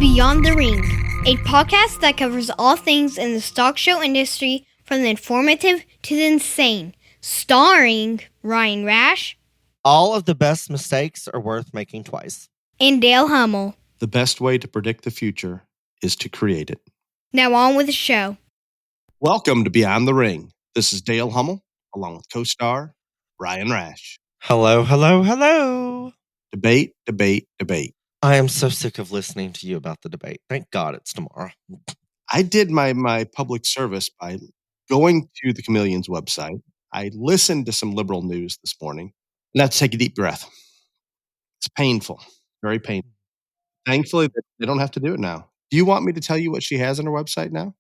Beyond the Ring, a podcast that covers all things in the stock show industry from the informative to the insane, starring Ryan Rash All of the best mistakes are worth making twice. and Dale Hummel. The best way to predict the future is to create it. Now on with the show. Welcome to Beyond the Ring. This is Dale Hummel, along with co-star Ryan Rash. Hello, hello, hello. Debate, debate, debate. I am so sick of listening to you about the debate. Thank God it's tomorrow. I did my public service by going to the Chameleon's website. I listened to some liberal news this morning. And let's take a deep breath. It's painful, very painful. Thankfully, they don't have to do it now. Do you want me to tell you what she has on her website now?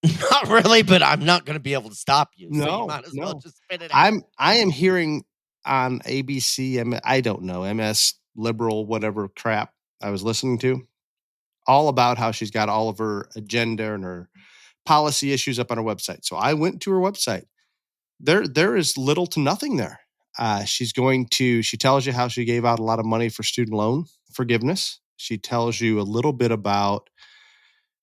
Not really, but I'm not going to be able to stop you. So No, you might as well no. just spit it out. I am hearing on ABC, I don't know, MS liberal, whatever crap I was listening to, all about how she's got all of her agenda and her policy issues up on her website. So I went to her website. There is little to nothing there. She tells you how she gave out a lot of money for student loan forgiveness. She tells you a little bit about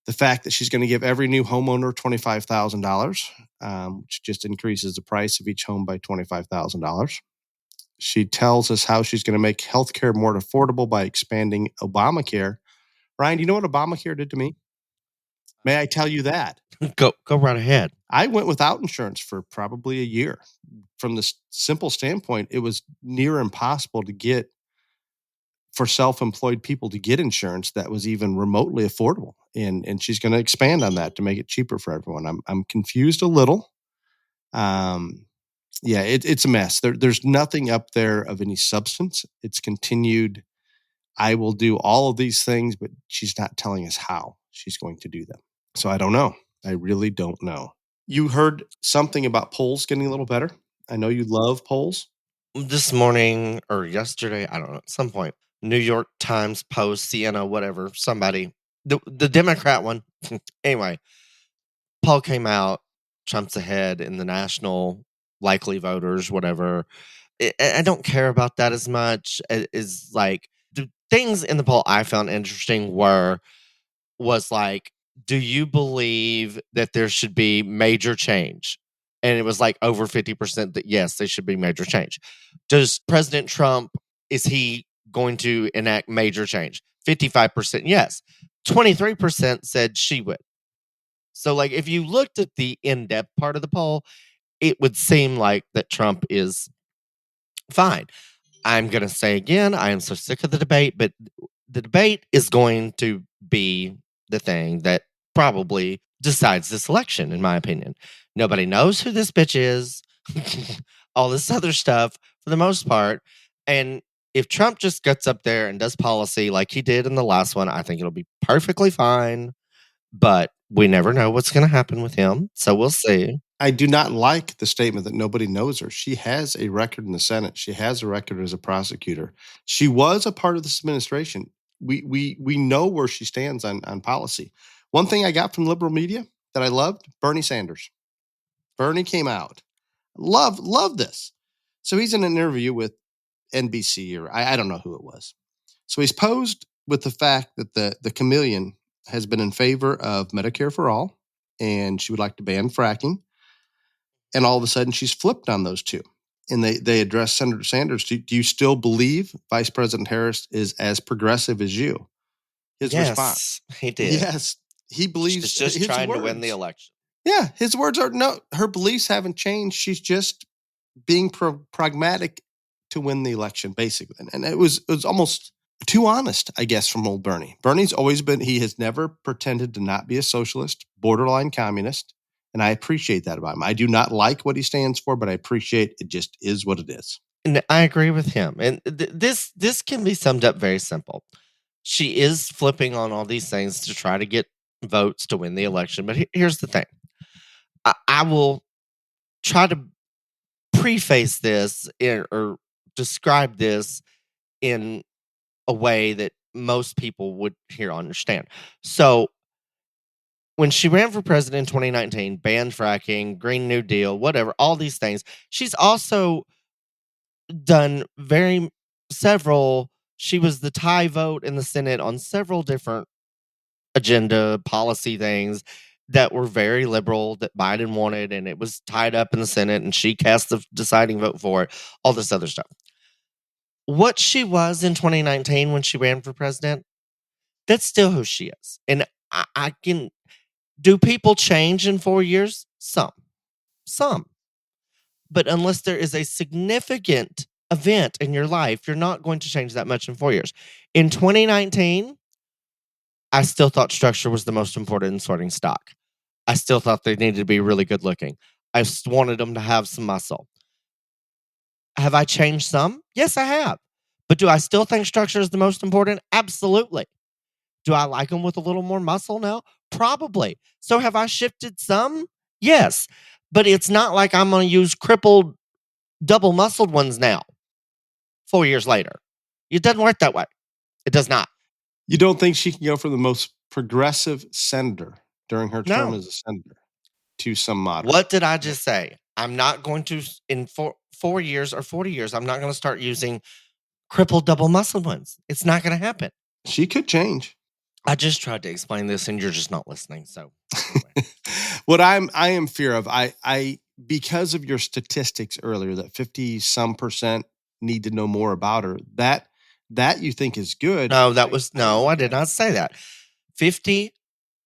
the fact that she's going to give every new homeowner $25,000, which just increases the price of each home by $25,000. She tells us how she's going to make healthcare more affordable by expanding Obamacare. Ryan, do you know what Obamacare did to me? May I tell you that? Go right ahead. I went without insurance for probably a year. From this simple standpoint, it was near impossible to get for self-employed people to get insurance that was even remotely affordable. And she's going to expand on that to make it cheaper for everyone. I'm confused a little. It's a mess. There's nothing up there of any substance. It's continued. I will do all of these things, but she's not telling us how she's going to do them. So I don't know. I really don't know. You heard something about polls getting a little better. I know you love polls. This morning or yesterday, I don't know, at some point, New York Times, Post, Siena, whatever, somebody, the Democrat one. Anyway, poll came out, Trump's ahead in the national likely voters, whatever. I don't care about that as much. Is like the things in the poll I found interesting was like, do you believe that there should be major change? And it was like over 50% that yes, there should be major change. Does President Trump, is he going to enact major change? 55% yes. 23% said she would. So like if you looked at the in-depth part of the poll, it would seem like that Trump is fine. I'm going to say again, I am so sick of the debate, but the debate is going to be the thing that probably decides this election, in my opinion. Nobody knows who this bitch is, all this other stuff for the most part. And if Trump just gets up there and does policy like he did in the last one, I think it'll be perfectly fine. But we never know what's going to happen with him. So we'll see. I do not like the statement that nobody knows her. She has a record in the Senate. She has a record as a prosecutor. She was a part of this administration. We know where she stands on policy. One thing I got from liberal media that I loved, Bernie Sanders. Bernie came out. Love this. So he's in an interview with NBC, or I don't know who it was. So he's posed with the fact that the Chameleon has been in favor of Medicare for all, and she would like to ban fracking. And all of a sudden, she's flipped on those two. And they address Senator Sanders. Do you still believe Vice President Harris is as progressive as you? His response. He did. Yes, he believes. She's just trying to win the election. Yeah, his words are no. Her beliefs haven't changed. She's just being pragmatic to win the election, basically. And it was almost too honest, I guess, from old Bernie. Bernie's always been. He has never pretended to not be a socialist, borderline communist. And I appreciate that about him. I do not like what he stands for, but I appreciate it just is what it is. And I agree with him. And this can be summed up very simple. She is flipping on all these things to try to get votes to win the election. But here's the thing. I will try to preface this or describe this in a way that most people would here understand. So when she ran for president in 2019, banned fracking, Green New Deal, whatever, all these things, she's also done several, she was the tie vote in the Senate on several different agenda, policy things that were very liberal that Biden wanted, and it was tied up in the Senate, and she cast the deciding vote for it, all this other stuff. What she was in 2019 when she ran for president, that's still who she is. And I can, do people change in 4 years? Some. But unless there is a significant event in your life, you're not going to change that much in 4 years. In 2019, I still thought structure was the most important in sorting stock. I still thought they needed to be really good looking. I wanted them to have some muscle. Have I changed some? Yes, I have. But do I still think structure is the most important? Absolutely. Do I like them with a little more muscle now? Probably. So have I shifted some? Yes. But it's not like I'm going to use crippled, double muscled ones now, 4 years later. It doesn't work that way. It does not. You don't think she can go for the most progressive senator during her term No. as a senator to some moderate? What did I just say? I'm not going to, in 4 years or 40 years, I'm not going to start using crippled double muscled ones. It's not going to happen. She could change. I just tried to explain this and you're just not listening. So anyway. What I am fear of, I because of your statistics earlier that 50 some percent need to know more about her, that you think is good. No, I did not say that.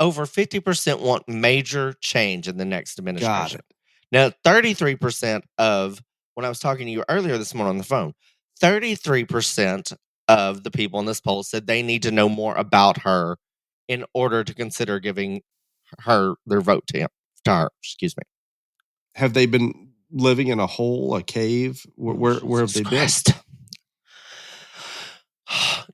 Over 50% want major change in the next administration. Now, 33% of, when I was talking to you earlier this morning on the phone, 33% of the people in this poll said they need to know more about her in order to consider giving her their vote to her. Excuse me. Have they been living in a hole, a cave? Where have they been?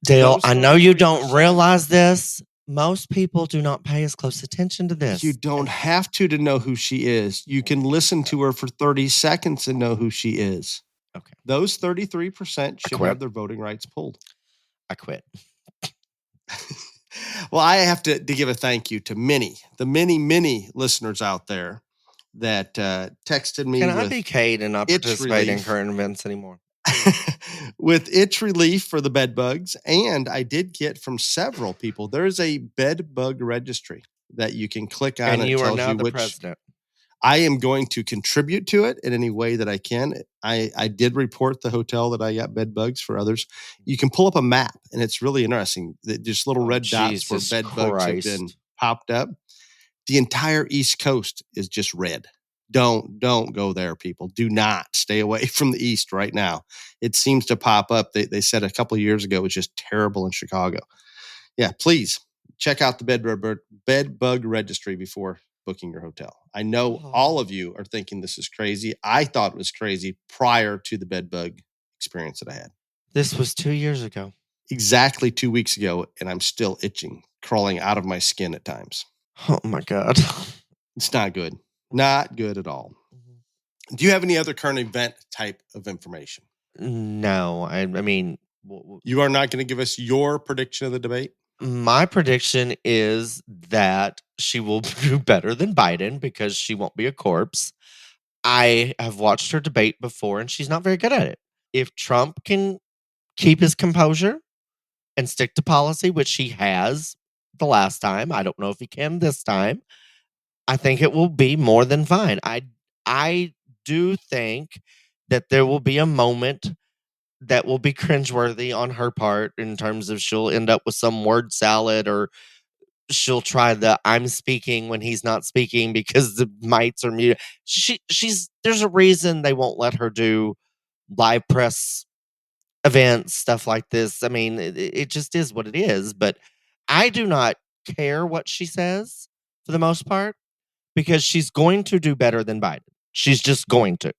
Dale, I know you don't realize this. Most people do not pay as close attention to this. You don't have to know who she is. You can listen to her for 30 seconds and know who she is. Okay. Those 33% should have their voting rights pulled. I quit. Well, I have to give a thank you to the many listeners out there that texted me. Can I be Kade and not participate in current events anymore? With itch relief for the bed bugs. And I did get from several people, there's a bed bug registry that you can click on. And you are now the president. I am going to contribute to it in any way that I can. I did report the hotel that I got bed bugs for others. You can pull up a map, and it's really interesting. Just little red dots where bed bugs have been popped up. The entire East Coast is just red. Don't go there, people. Do not stay away from the East right now. It seems to pop up. They said a couple of years ago it was just terrible in Chicago. Yeah, please check out the bed bug registry before booking your hotel. I know all of you are thinking this is crazy. I thought it was crazy prior to the bed bug experience that I had. This was 2 years ago. Exactly 2 weeks ago, and I'm still itching, crawling out of my skin at times. Oh my God. It's not good. Not good at all. Mm-hmm. Do you have any other current event type of information? No. I mean... You are not going to give us your prediction of the debate? My prediction is that she will do better than Biden because she won't be a corpse. I have watched her debate before, and she's not very good at it. If Trump can keep his composure and stick to policy, which he has the last time, I don't know if he can this time, I think it will be more than fine. I do think that there will be a moment that will be cringeworthy on her part in terms of she'll end up with some word salad, or she'll try the I'm speaking when he's not speaking because the mics are muted. There's a reason they won't let her do live press events, stuff like this. I mean, it just is what it is. But I do not care what she says for the most part because she's going to do better than Biden. She's just going to.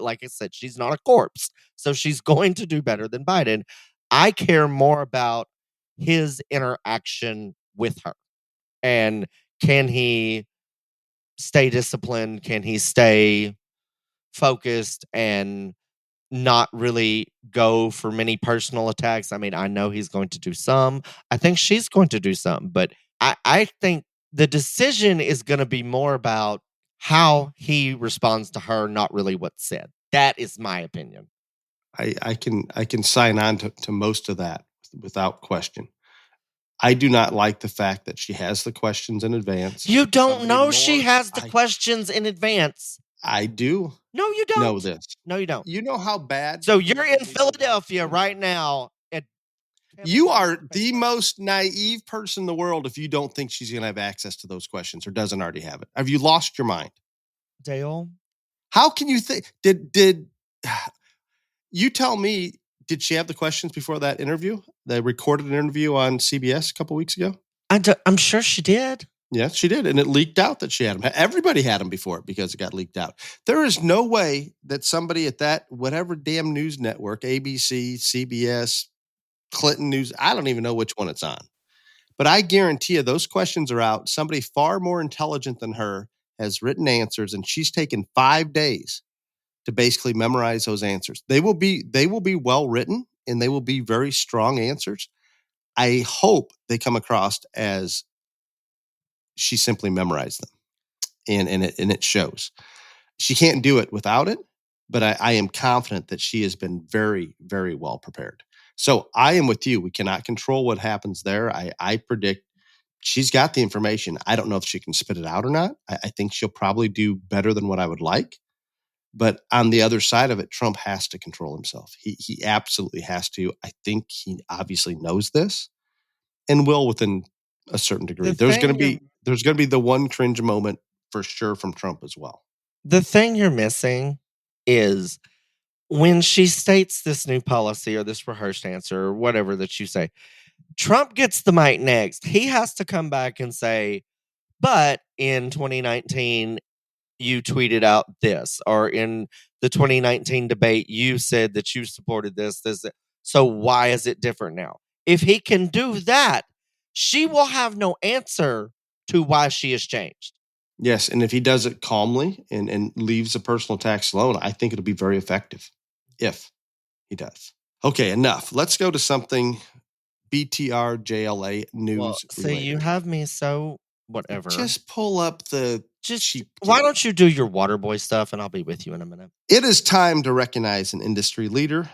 Like I said, she's not a corpse. So she's going to do better than Biden. I care more about his interaction with her. And can he stay disciplined? Can he stay focused and not really go for many personal attacks? I mean, I know he's going to do some. I think she's going to do some. But I think the decision is going to be more about how he responds to her, not really what's said. That is my opinion. I can sign on to most of that without question. I do not like the fact that she has the questions in advance. You don't Somebody know more- she has the I- questions in advance. I do No, you don't. know this. No, you don't. You know how bad. So you're in Philadelphia right now. You are the most naive person in the world if you don't think she's going to have access to those questions or doesn't already have it. Have you lost your mind? Dale. How can you think? Did you tell me? Did she have the questions before that interview? They recorded an interview on CBS a couple weeks ago. I'm sure she did. Yes, she did. And it leaked out that she had them. Everybody had them before because it got leaked out. There is no way that somebody at that, whatever damn news network, ABC, CBS, Clinton News, I don't even know which one it's on. But I guarantee you those questions are out. Somebody far more intelligent than her has written answers, and she's taken 5 days to basically memorize those answers. They will be well written, and they will be very strong answers. I hope they come across as she simply memorized them, and it shows. She can't do it without it, but I am confident that she has been very, very well prepared. So I am with you. We cannot control what happens there. I predict she's got the information. I don't know if she can spit it out or not. I think she'll probably do better than what I would like. But on the other side of it, Trump has to control himself. He absolutely has to. I think he obviously knows this and will within a certain degree. There's going to be the one cringe moment for sure from Trump as well. The thing you're missing is when she states this new policy or this rehearsed answer or whatever that you say, Trump gets the mic next. He has to come back and say, but in 2019, you tweeted out this, or in the 2019 debate, you said that you supported this. So why is it different now? If he can do that, she will have no answer to why she has changed. Yes, and if he does it calmly and leaves the personal attacks alone, I think it'll be very effective if he does. Okay, enough. Let's go to something BTR JLA news. Well, so you have me so whatever. Just pull up the why don't you do your Waterboy stuff and I'll be with you in a minute. It is time to recognize an industry leader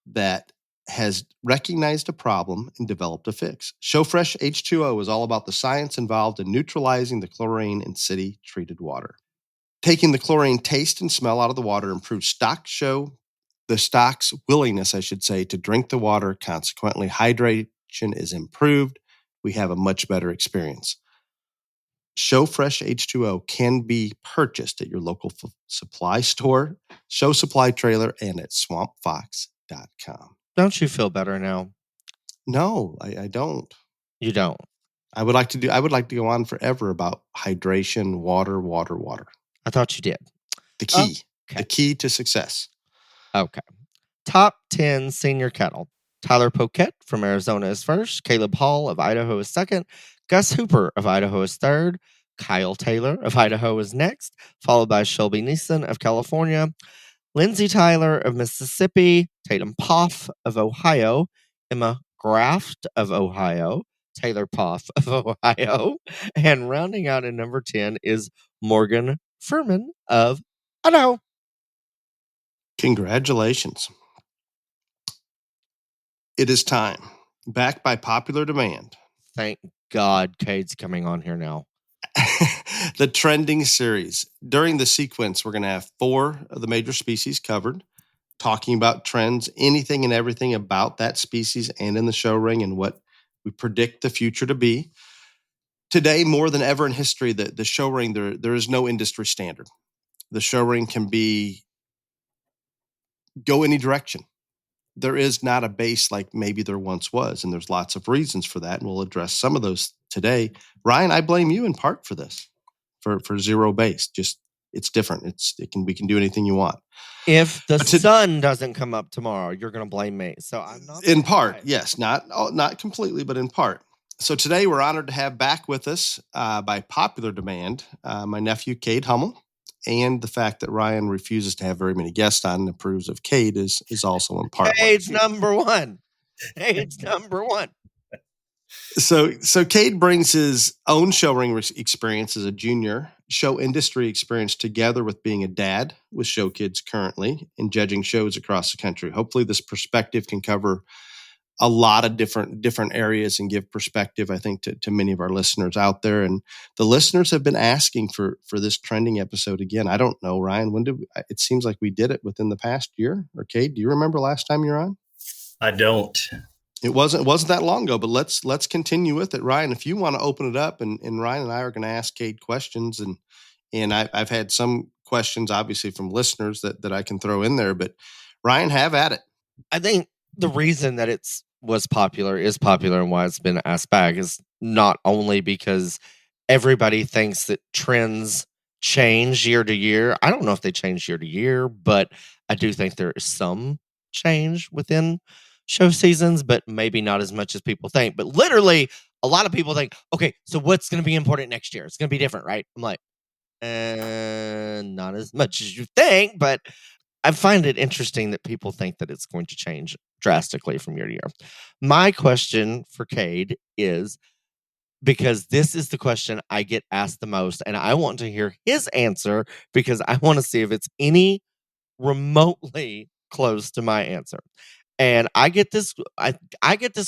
that has recognized a problem and developed a fix. Showfresh H2O is all about the science involved in neutralizing the chlorine in city-treated water. Taking the chlorine taste and smell out of the water improves the stock's willingness, I should say, to drink the water. Consequently, hydration is improved. We have a much better experience. Showfresh H2O can be purchased at your local supply store, Show Supply Trailer, and at swampfox.com. Don't you feel better now? No, I don't. You don't. I would like to go on forever about hydration, water. I thought you did. The key. Okay. The key to success. Okay. Top 10 senior kettle. Tyler Poquette from Arizona is first. Caleb Hall of Idaho is second. Gus Hooper of Idaho is third. Kyle Taylor of Idaho is next, followed by Shelby Neeson of California. Lindsay Tyler of Mississippi, Tatum Poff of Ohio, Emma Graft of Ohio, Taylor Poff of Ohio, and rounding out at number 10 is Morgan Furman of Idaho. Congratulations. It is time. Back by popular demand. Thank God Cade's coming on here now. The trending series. During the sequence, we're going to have 4 of the major species covered, talking about trends, anything and everything about that species and in the show ring and what we predict the future to be. Today, more than ever in history, the show ring, there is no industry standard. The show ring can go any direction. There is not a base like maybe there once was, and there's lots of reasons for that, and we'll address some of those today. Ryan, I blame you in part for this, for zero base. Just it's different. We can do anything you want. If the sun doesn't come up tomorrow, you're going to blame me. So I'm not. In part, yes, not completely, but in part. So today we're honored to have back with us by popular demand my nephew Kade Hummel. And the fact that Ryan refuses to have very many guests on and approves of Kade is also in part. Cade's number one. Cade's number one. So Kade brings his own show ring experience as a junior, show industry experience together with being a dad with show kids currently and judging shows across the country. Hopefully this perspective can cover a lot of different areas and give perspective, I think, to many of our listeners out there. And the listeners have been asking for this trending episode again. I don't know, Ryan, it seems like we did it within the past year. Or Kate, do you remember last time you're on? I don't. It wasn't that long ago, but let's continue with it. Ryan, if you want to open it up, and Ryan and I are going to ask Kate questions, and I've had some questions obviously from listeners that I can throw in there, but Ryan, have at it. I think the reason that is popular and why it's been asked back is not only because everybody thinks that trends change year to year. I don't know if they change year to year, but I do think there is some change within show seasons, but maybe not as much as people think. But literally, a lot of people think, okay, so what's going to be important next year? It's going to be different, right? I'm like, not as much as you think, but I find it interesting that people think that it's going to change drastically from year to year. My question for Kade is, because this is the question I get asked the most, and I want to hear his answer because I want to see if it's any remotely close to my answer. And I get this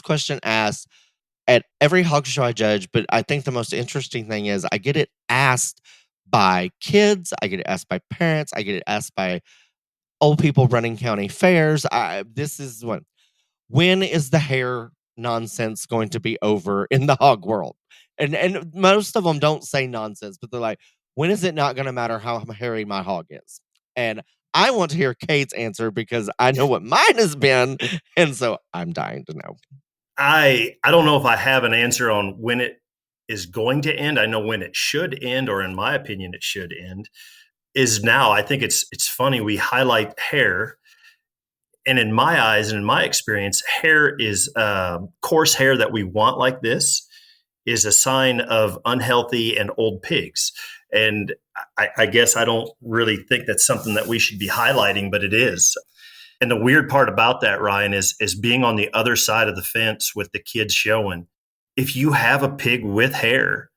question asked at every hog show I judge, but I think the most interesting thing is I get it asked by kids, I get it asked by parents, I get it asked by old people running county fairs. This is when is the hair nonsense going to be over in the hog world? And most of them don't say nonsense, but they're like, when is it not going to matter how hairy my hog is? And I want to hear Kate's answer because I know what mine has been, and so I'm dying to know. I don't know if I have an answer on when it is going to end. I know when it should end, or in my opinion, it should end. Is now. I think it's funny we highlight hair, and in my eyes and in my experience, hair is coarse hair that we want like this is a sign of unhealthy and old pigs. And I guess I don't really think that's something that we should be highlighting, but it is. And the weird part about that, Ryan, is being on the other side of the fence with the kids showing. If you have a pig with hair,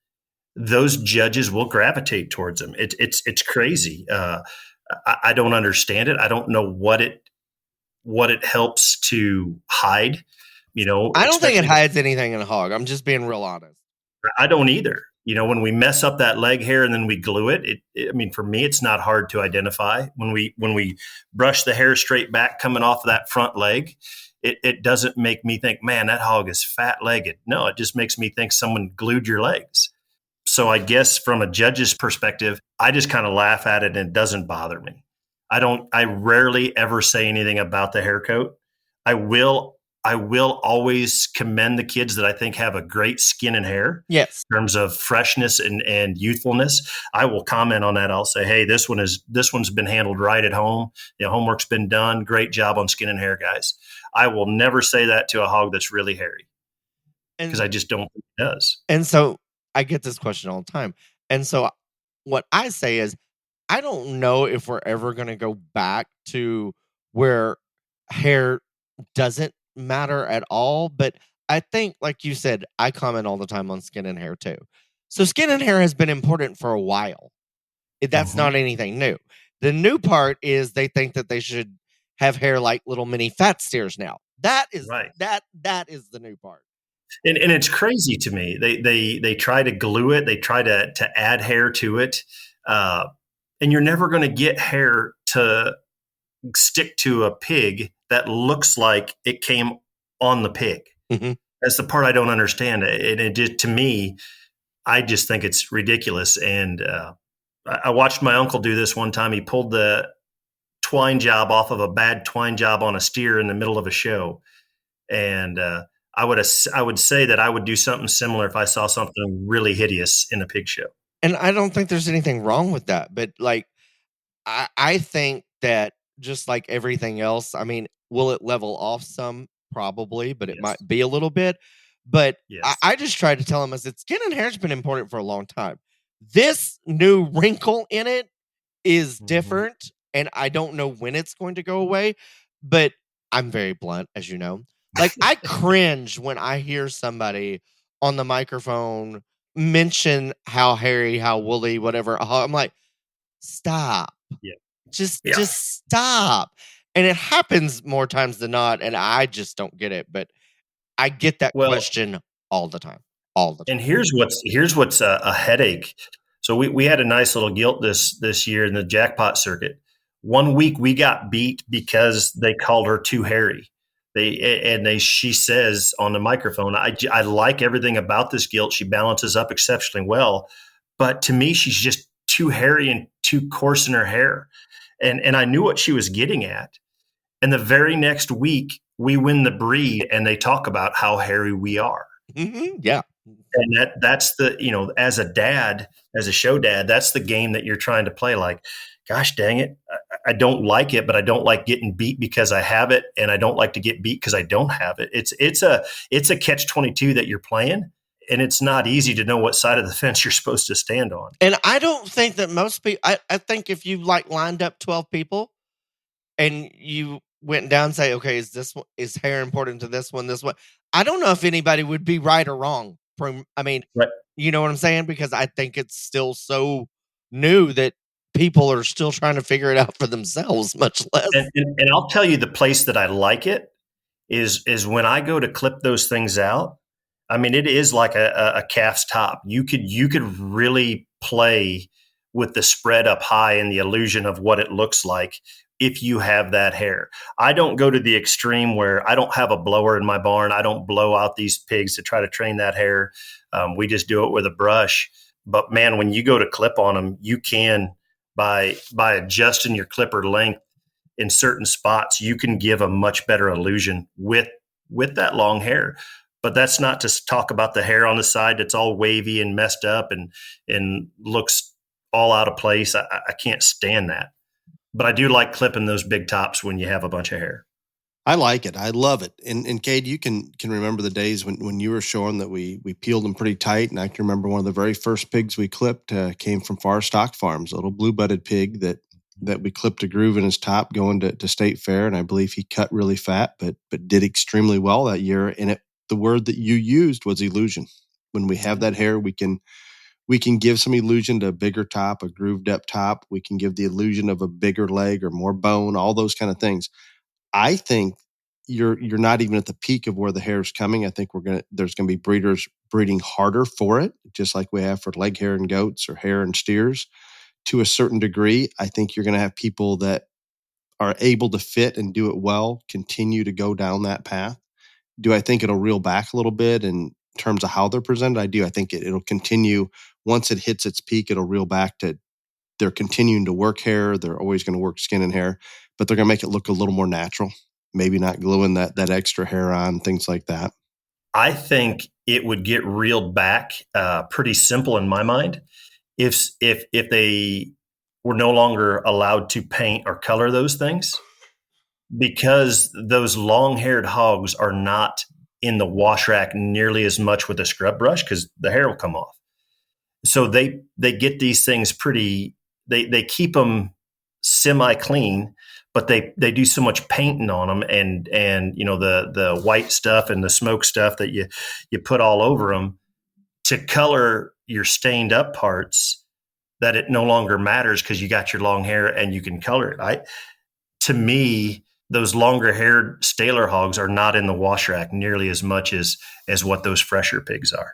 those judges will gravitate towards them. It's crazy. I don't understand it. I don't know what it helps to hide. I don't think it hides anything in a hog. I'm just being real honest. I don't either. When we mess up that leg hair and then we glue it, I mean, for me, it's not hard to identify. When we brush the hair straight back coming off of that front leg, it doesn't make me think, man, that hog is fat-legged. No, it just makes me think someone glued your legs. So I guess from a judge's perspective, I just kind of laugh at it and it doesn't bother me. I rarely ever say anything about the hair coat. I will always commend the kids that I think have a great skin and hair. Yes. In terms of freshness and youthfulness. I will comment on that. I'll say, hey, this one's been handled right at home. Homework's been done. Great job on skin and hair, guys. I will never say that to a hog that's really hairy. Because I just don't think it does. And so I get this question all the time. And so what I say is, I don't know if we're ever going to go back to where hair doesn't matter at all. But I think, like you said, I comment all the time on skin and hair too. So skin and hair has been important for a while. That's not anything new. The new part is they think that they should have hair like little mini fat steers now. That is right. That is the new part. And it's crazy to me. They try to glue it. They try to add hair to it. And you're never going to get hair to stick to a pig that looks like it came on the pig. Mm-hmm. That's the part I don't understand. And it just, to me, I just think it's ridiculous. And I watched my uncle do this one time. He pulled the twine job off of a bad twine job on a steer in the middle of a show. And I would say that I would do something similar if I saw something really hideous in a pig show. And I don't think there's anything wrong with that. But like, I think that just like everything else, I mean, will it level off some? Probably, but it might be a little bit. But I just try to tell him, I said, skin and hair has been important for a long time. This new wrinkle in it is different, and I don't know when it's going to go away. But I'm very blunt, as you know. Like, I cringe when I hear somebody on the microphone mention how hairy, how woolly, whatever. I'm like, stop. Yeah. Just stop. And it happens more times than not, and I just don't get it. But I get that Well, question all the time. All the time. and here's what's a headache. So we had a nice little gilt this year in the jackpot circuit. One week we got beat because they called her too hairy. She says on the microphone, I like everything about this gilt. She balances up exceptionally well, but to me she's just too hairy and too coarse in her hair. And I knew what she was getting at. And the very next week we win the breed, and they talk about how hairy we are. Yeah. And that's the, as a dad, as a show dad, that's the game that you're trying to play. Like, gosh dang it, I don't like it, but I don't like getting beat because I have it, and I don't like to get beat because I don't have it. It's a catch-22 that you're playing, and it's not easy to know what side of the fence you're supposed to stand on. And I don't think that most people, I think if you like lined up 12 people and you went down and say, okay, is hair important to this one? I don't know if anybody would be right or wrong. I mean, Right. you know what I'm saying? Because I think it's still so new that people are still trying to figure it out for themselves, much less. And I'll tell you the place that I like it is when I go to clip those things out. I mean, it is like a calf's top. You could really play with the spread up high and the illusion of what it looks like if you have that hair. I don't go to the extreme where I don't have a blower in my barn. I don't blow out these pigs to try to train that hair. We just do it with a brush. But man, when you go to clip on them, you can, by adjusting your clipper length in certain spots, you can give a much better illusion with that long hair. But that's not to talk about the hair on the side that's all wavy and messed up and looks all out of place. I can't stand that. But I do like clipping those big tops when you have a bunch of hair. I like it. I love it. And Kade, you can remember the days when you were showing that we peeled them pretty tight. And I can remember one of the very first pigs we clipped came from Far Stock Farms, a little blue-butted pig that we clipped a groove in his top going to State Fair. And I believe he cut really fat, but did extremely well that year. And the word that you used was illusion. When we have that hair, we can give some illusion to a bigger top, a grooved up top. We can give the illusion of a bigger leg or more bone, all those kind of things. I think you're not even at the peak of where the hair is coming. I think there's gonna be breeders breeding harder for it, just like we have for leg hair in goats or hair in steers. To a certain degree, I think you're gonna have people that are able to fit and do it well continue to go down that path. Do I think it'll reel back a little bit in terms of how they're presented? I do. I think it'll continue. Once it hits its peak, it'll reel back to they're continuing to work hair. They're always going to work skin and hair, but they're going to make it look a little more natural. Maybe not gluing that extra hair on, things like that. I think it would get reeled back pretty simple in my mind if they were no longer allowed to paint or color those things, because those long-haired hogs are not in the wash rack nearly as much with a scrub brush because the hair will come off. So they get these things pretty. They keep them semi-clean, but they do so much painting on them and the white stuff and the smoke stuff that you put all over them to color your stained up parts, that it no longer matters because you got your long hair and you can color it. To me, those longer haired Staler hogs are not in the wash rack nearly as much as what those fresher pigs are.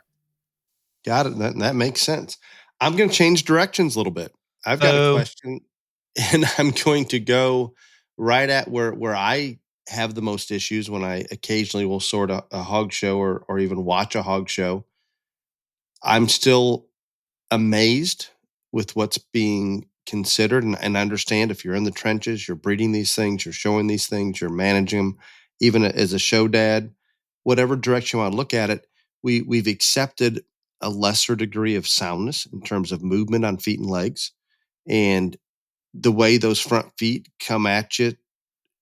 Got it. That makes sense. I'm going to change directions a little bit. I've got a question, and I'm going to go right at where I have the most issues when I occasionally will sort a hog show or even watch a hog show. I'm still amazed with what's being considered and understand if you're in the trenches, you're breeding these things, you're showing these things, you're managing them, even as a show dad, whatever direction you want to look at it, we've accepted a lesser degree of soundness in terms of movement on feet and legs. And the way those front feet come at you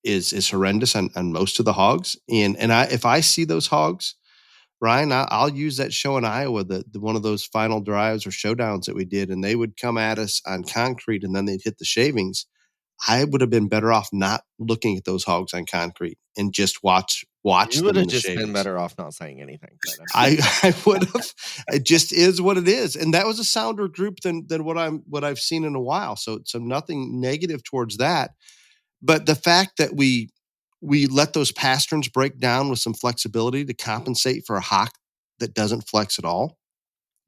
is horrendous on most of the hogs. And if I see those hogs, Ryan, I'll use that show in Iowa, the one of those final drives or showdowns that we did, and they would come at us on concrete and then they'd hit the shavings. I would have been better off not looking at those hogs on concrete and just watch You would them in have the just shavings. been better off not saying anything. I would have. It just is what it is, and that was a sounder group than what I've seen in a while. So nothing negative towards that, but the fact that we we let those pasterns break down with some flexibility to compensate for a hock that doesn't flex at all,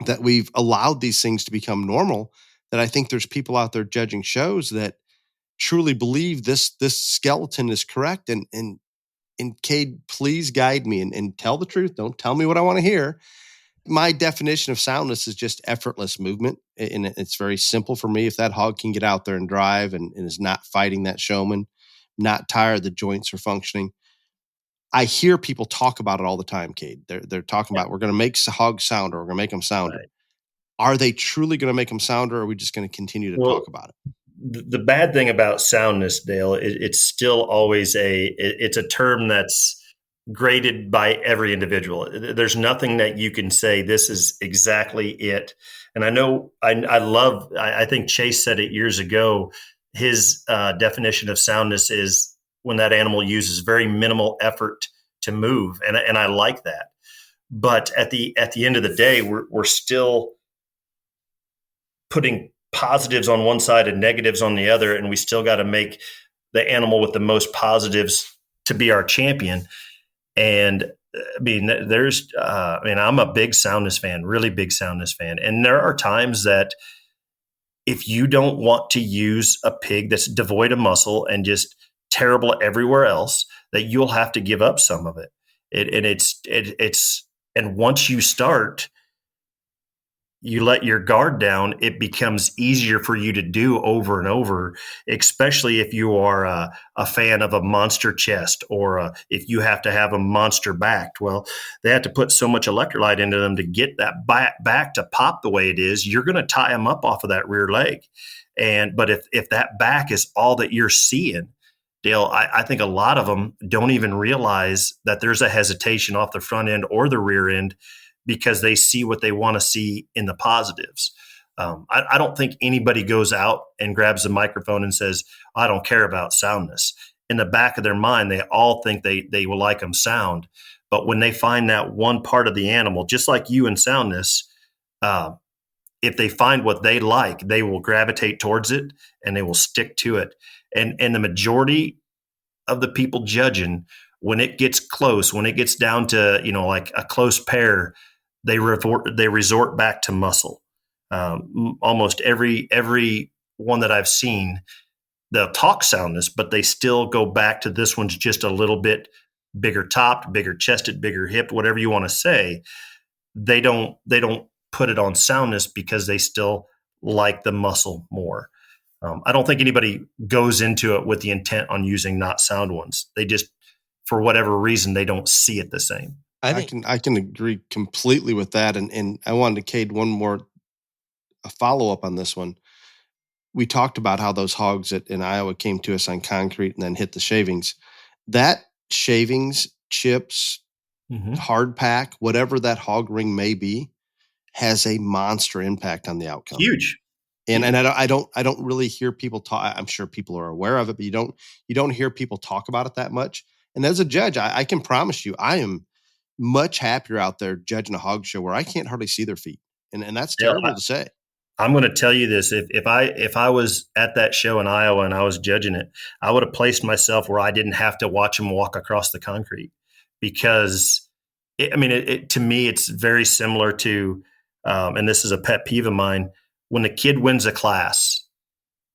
that we've allowed these things to become normal, that I think there's people out there judging shows that truly believe this skeleton is correct. And Kade, please guide me and tell the truth. Don't tell me what I want to hear. My definition of soundness is just effortless movement. And it's very simple for me. If that hog can get out there and drive and is not fighting that showman, not tired, the joints are functioning. I hear people talk about it all the time, Kade. They're talking about, we're going to make hogs sounder. We're going to make them sounder. Right. Are they truly going to make them sounder, or are we just going to continue to talk about it? The bad thing about soundness, Dale, it's still always it's a term that's graded by every individual. There's nothing that you can say this is exactly it. And I know I think Chase said it years ago. His definition of soundness is when that animal uses very minimal effort to move, and I like that. But at the end of the day, we're still putting positives on one side and negatives on the other, and we still got to make the animal with the most positives to be our champion. And I mean, I'm a big soundness fan, really big soundness fan. And there are times that if you don't want to use a pig that's devoid of muscle and just terrible everywhere else, that you'll have to give up some of it. And once you start, you let your guard down, it becomes easier for you to do over and over, especially if you are a fan of a monster chest, or if you have to have a monster backed. Well, they have to put so much electrolyte into them to get that back to pop the way it is. You're going to tie them up off of that rear leg. But if that back is all that you're seeing, Dale, I think a lot of them don't even realize that there's a hesitation off the front end or the rear end, because they see what they want to see in the positives. I don't think anybody goes out and grabs the microphone and says, I don't care about soundness. In the back of their mind, they all think they will like them sound. But when they find that one part of the animal, just like you in soundness, if they find what they like, they will gravitate towards it and they will stick to it. And the majority of the people judging, when it gets close, when it gets down to, like a close pair, they resort back to muscle. Almost every one that I've seen, they'll talk soundness, but they still go back to this one's just a little bit bigger topped, bigger chested, bigger hip, whatever you want to say. They don't put it on soundness because they still like the muscle more. I don't think anybody goes into it with the intent on using not sound ones. They just, for whatever reason, they don't see it the same. I can agree completely with that. And I wanted to, Kade, a follow-up on this one. We talked about how those hogs in Iowa came to us on concrete and then hit the shavings. That shavings, chips, hard pack, whatever that hog ring may be, has a monster impact on the outcome. Huge. And I don't really hear people talk. I'm sure people are aware of it, but you don't hear people talk about it that much. And as a judge, I can promise you, I am much happier out there judging a hog show where I can't hardly see their feet. And that's terrible to say. I'm going to tell you this. If I was at that show in Iowa and I was judging it, I would have placed myself where I didn't have to watch them walk across the concrete, because to me, it's very similar to, and this is a pet peeve of mine. When a kid wins a class,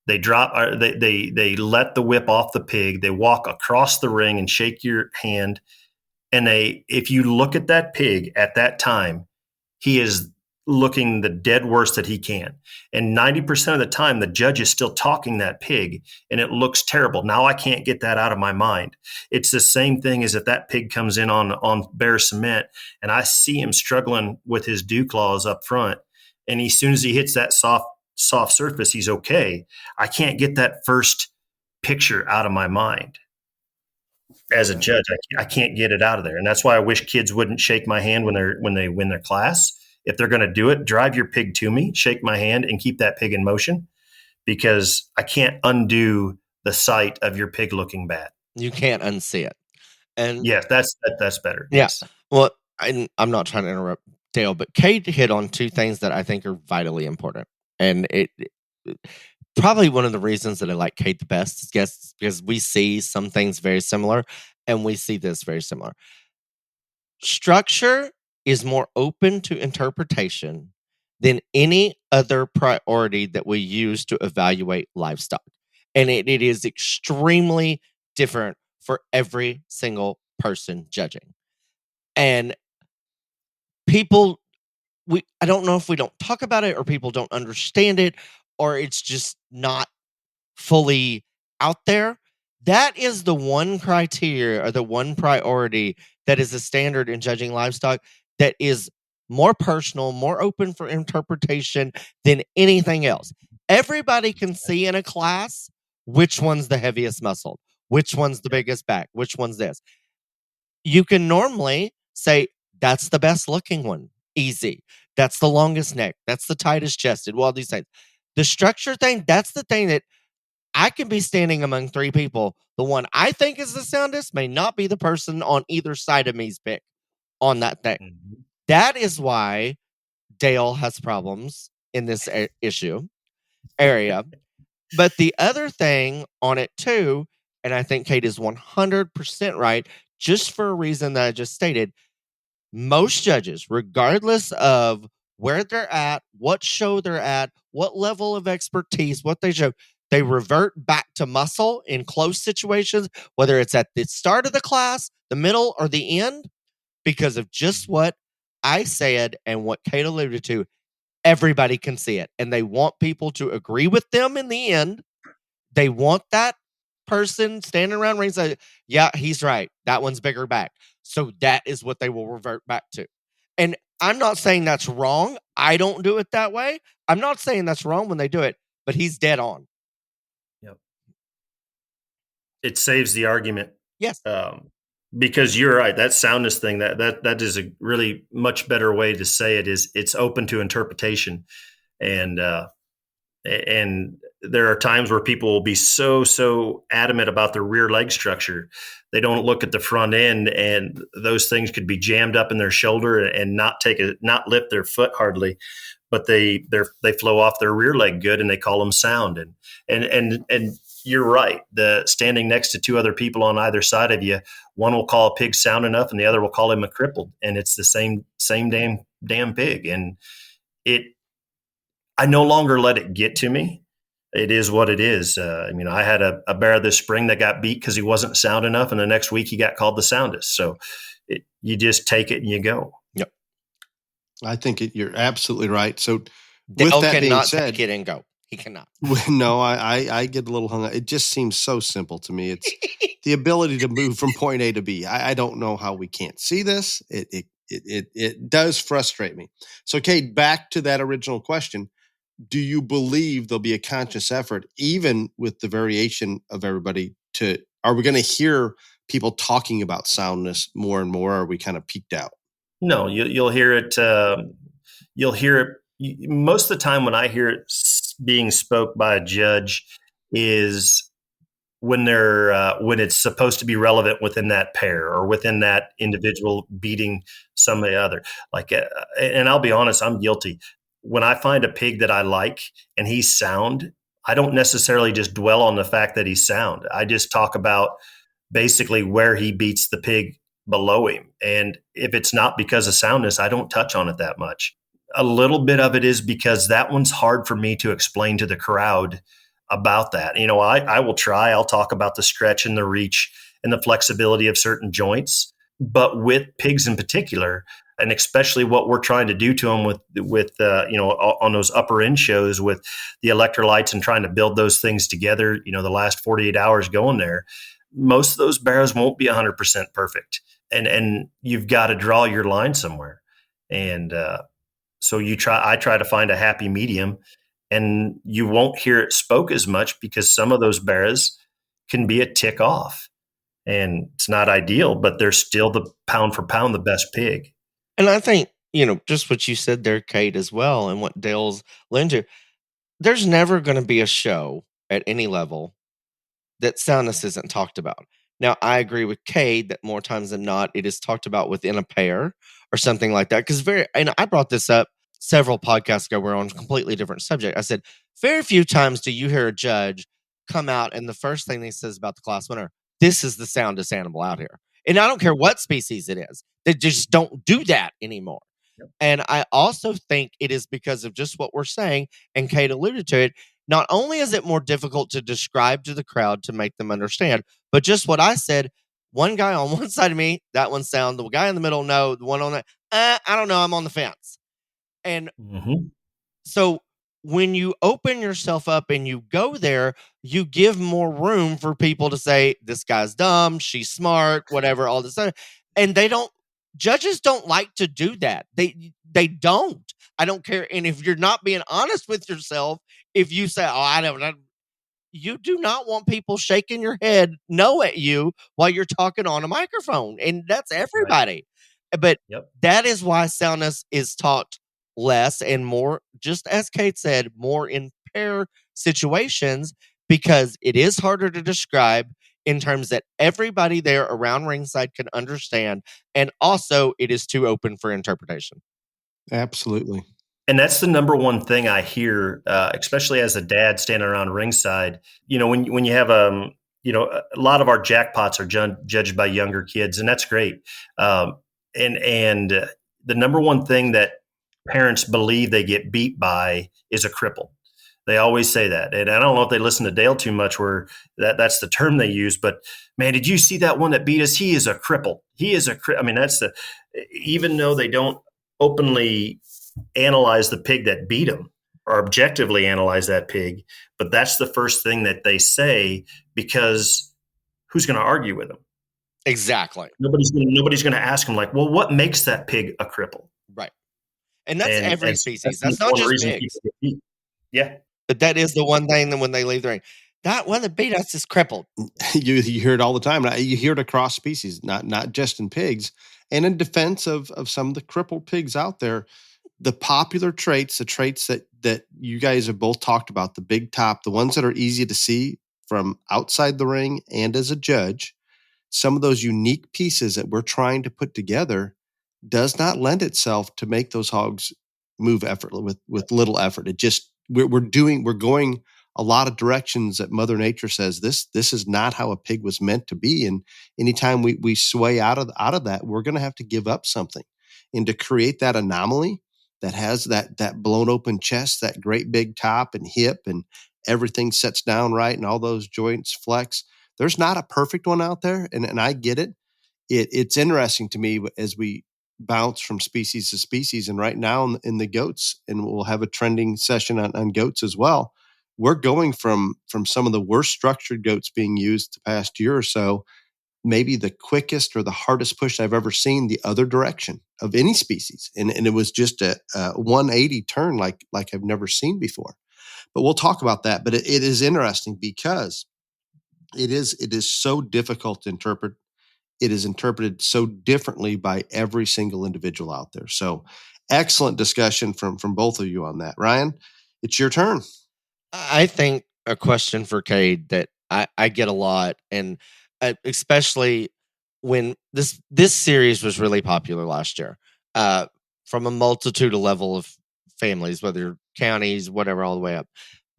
they they let the whip off the pig. They walk across the ring and shake your hand. And if you look at that pig at that time, he is looking the dead worst that he can. And 90% of the time, the judge is still talking that pig, and it looks terrible. Now I can't get that out of my mind. It's the same thing as if that pig comes in on bare cement and I see him struggling with his dew claws up front. And as soon as he hits that soft surface, he's okay. I can't get that first picture out of my mind. As a judge, I can't get it out of there. And that's why I wish kids wouldn't shake my hand when they win their class. If they're going to do it, drive your pig to me, shake my hand, and keep that pig in motion, because I can't undo the sight of your pig looking bad. You can't unsee it. And yes, that's better. Yes. Well, I'm not trying to interrupt Dale, but Kade hit on two things that I think are vitally important. And probably one of the reasons that I like Kate the best is because we see some things very similar, and we see this very similar. Structure is more open to interpretation than any other priority that we use to evaluate livestock. And it is extremely different for every single person judging. And people, I don't know if we don't talk about it or people don't understand it or it's just not fully out there. That is the one criteria or the one priority that is a standard in judging livestock that is more personal, more open for interpretation than anything else. Everybody can see in a class which one's the heaviest muscle, which one's the biggest back, which one's this. You can normally say, that's the best looking one. Easy. That's the longest neck. That's the tightest chested. Well, these things. The structure thing, that's the thing that I can be standing among three people. The one I think is the soundest may not be the person on either side of me's pick on that thing. Mhm. That is why Dale has problems in this area. But the other thing on it too, and I think Kate is 100% right, just for a reason that I just stated, most judges, regardless of where they're at, what show they're at, what level of expertise, what they show, they revert back to muscle in close situations, whether it's at the start of the class, the middle, or the end, because of just what I said and what Kate alluded to. Everybody can see it, and they want people to agree with them in the end. They want that person standing around ring say, yeah, he's right. That one's bigger back. So that is what they will revert back to. And I'm not saying that's wrong. I don't do it that way. I'm not saying that's wrong when they do it, but he's dead on. Yep. It saves the argument. Yes. Because you're right. That soundness thing, that is a really much better way to say it, is it's open to interpretation. And there are times where people will be so adamant about their rear leg structure. They don't look at the front end, and those things could be jammed up in their shoulder and not lift their foot hardly, but they flow off their rear leg good, and they call them sound. And you're right. The standing next to two other people on either side of you, one will call a pig sound enough, and the other will call him a crippled, and it's the same damn pig. And I no longer let it get to me. It is what it is. I had a bear this spring that got beat because he wasn't sound enough, and the next week he got called the soundest. So you just take it and you go. Yep. I think you're absolutely right. So Dale with that being cannot said, take it and go. He cannot. No, I get a little hung up. It just seems so simple to me. It's the ability to move from point A to B. I don't know how we can't see this. It does frustrate me. So, Kate, back to that original question. Do you believe there'll be a conscious effort, even with the variation of everybody, are we going to hear people talking about soundness more and more? Or are we kind of peaked out? No, you'll hear it. You'll hear it most of the time when I hear it being spoke by a judge is when when it's supposed to be relevant within that pair or within that individual beating somebody other. Like, and I'll be honest, I'm guilty. When I find a pig that I like and he's sound, I don't necessarily just dwell on the fact that he's sound. I just talk about basically where he beats the pig below him. And if it's not because of soundness, I don't touch on it that much. A little bit of it is because that one's hard for me to explain to the crowd about that. I will try. I'll talk about the stretch and the reach and the flexibility of certain joints. But with pigs in particular, and especially what we're trying to do to them with on those upper end shows with the electrolytes and trying to build those things together, the last 48 hours going there, most of those barrows won't be 100% perfect. And you've got to draw your line somewhere. And so I try to find a happy medium, and you won't hear it spoke as much because some of those barrows can be a tick off. And it's not ideal, but they're still the pound for pound the best pig. And I think, just what you said there, Kate, as well, and what Dale's learned to, there's never going to be a show at any level that soundness isn't talked about. Now, I agree with Kate that more times than not, it is talked about within a pair or something like that. And I brought this up several podcasts ago, we're on a completely different subject. I said, very few times do you hear a judge come out and the first thing he says about the class winner, this is the soundest animal out here. And I don't care what species it is. They just don't do that anymore. Yep. And I also think it is because of just what we're saying, and Kate alluded to it. Not only is it more difficult to describe to the crowd to make them understand, but just what I said, one guy on one side of me, that one sound, the guy in the middle, no, the one on that, I don't know, I'm on the fence. And so when you open yourself up and you go there, you give more room for people to say, this guy's dumb, she's smart, whatever, all this stuff. And judges don't like to do that. They don't. I don't care. And if you're not being honest with yourself, if you say, oh, I don't, you do not want people shaking your head no at you while you're talking on a microphone. And that's everybody. But that is why soundness is taught less and more, just as Kate said, more in pair situations, because it is harder to describe in terms that everybody there around ringside can understand. And also it is too open for interpretation. Absolutely. And that's the number one thing I hear, especially as a dad standing around ringside. When you have a lot of our jackpots are judged by younger kids, and that's great. And the number one thing that parents believe they get beat by is a cripple. They always say that. And I don't know if they listen to Dale too much where that's the term they use, but man, did you see that one that beat us? He is a cripple. He is a cripple. I mean, even though they don't openly analyze the pig that beat him or objectively analyze that pig, but that's the first thing that they say, because who's going to argue with them? Exactly. Nobody's going to ask them like, well, what makes that pig a cripple? Right. And that's every species. That's not one just reason pigs. people get beat. Yeah. But that is the one thing that when they leave the ring, that one that beat us is crippled. You hear it all the time. You hear it across species, not just in pigs. And in defense of some of the crippled pigs out there, the popular traits, the traits that you guys have both talked about, the big top, the ones that are easy to see from outside the ring and as a judge, some of those unique pieces that we're trying to put together does not lend itself to make those hogs move effortlessly with little effort. It just, we're going a lot of directions that Mother Nature says this is not how a pig was meant to be. And anytime we sway out of that, we're going to have to give up something. And to create that anomaly that has that blown open chest, that great big top and hip, and everything sets down right, and all those joints flex. There's not a perfect one out there, and I get it. It's interesting to me as we bounce from species to species, and right now in the goats, and we'll have a trending session on goats as well. We're going from some of the worst structured goats being used the past year or so, maybe the quickest or the hardest push I've ever seen the other direction of any species. And it was just a 180 turn like I've never seen before. But we'll talk about that. But it is interesting because it is so difficult to interpret. It is interpreted so differently by every single individual out there. So excellent discussion from both of you on that. Ryan, it's your turn. I think a question for Cade that I get a lot, and especially when this series was really popular last year, from a multitude of level of families, whether counties, whatever, all the way up.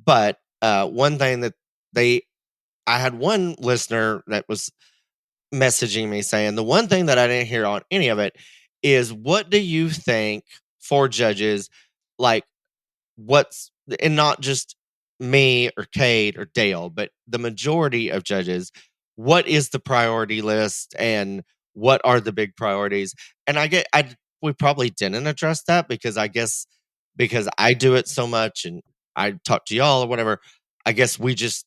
But one thing that I had one listener that was messaging me saying the one thing that I didn't hear on any of it is, what do you think for judges, like and not just me or Kate or Dale, but the majority of judges, what is the priority list and what are the big priorities? And we probably didn't address that because I do it so much and I talk to y'all or whatever. I guess we just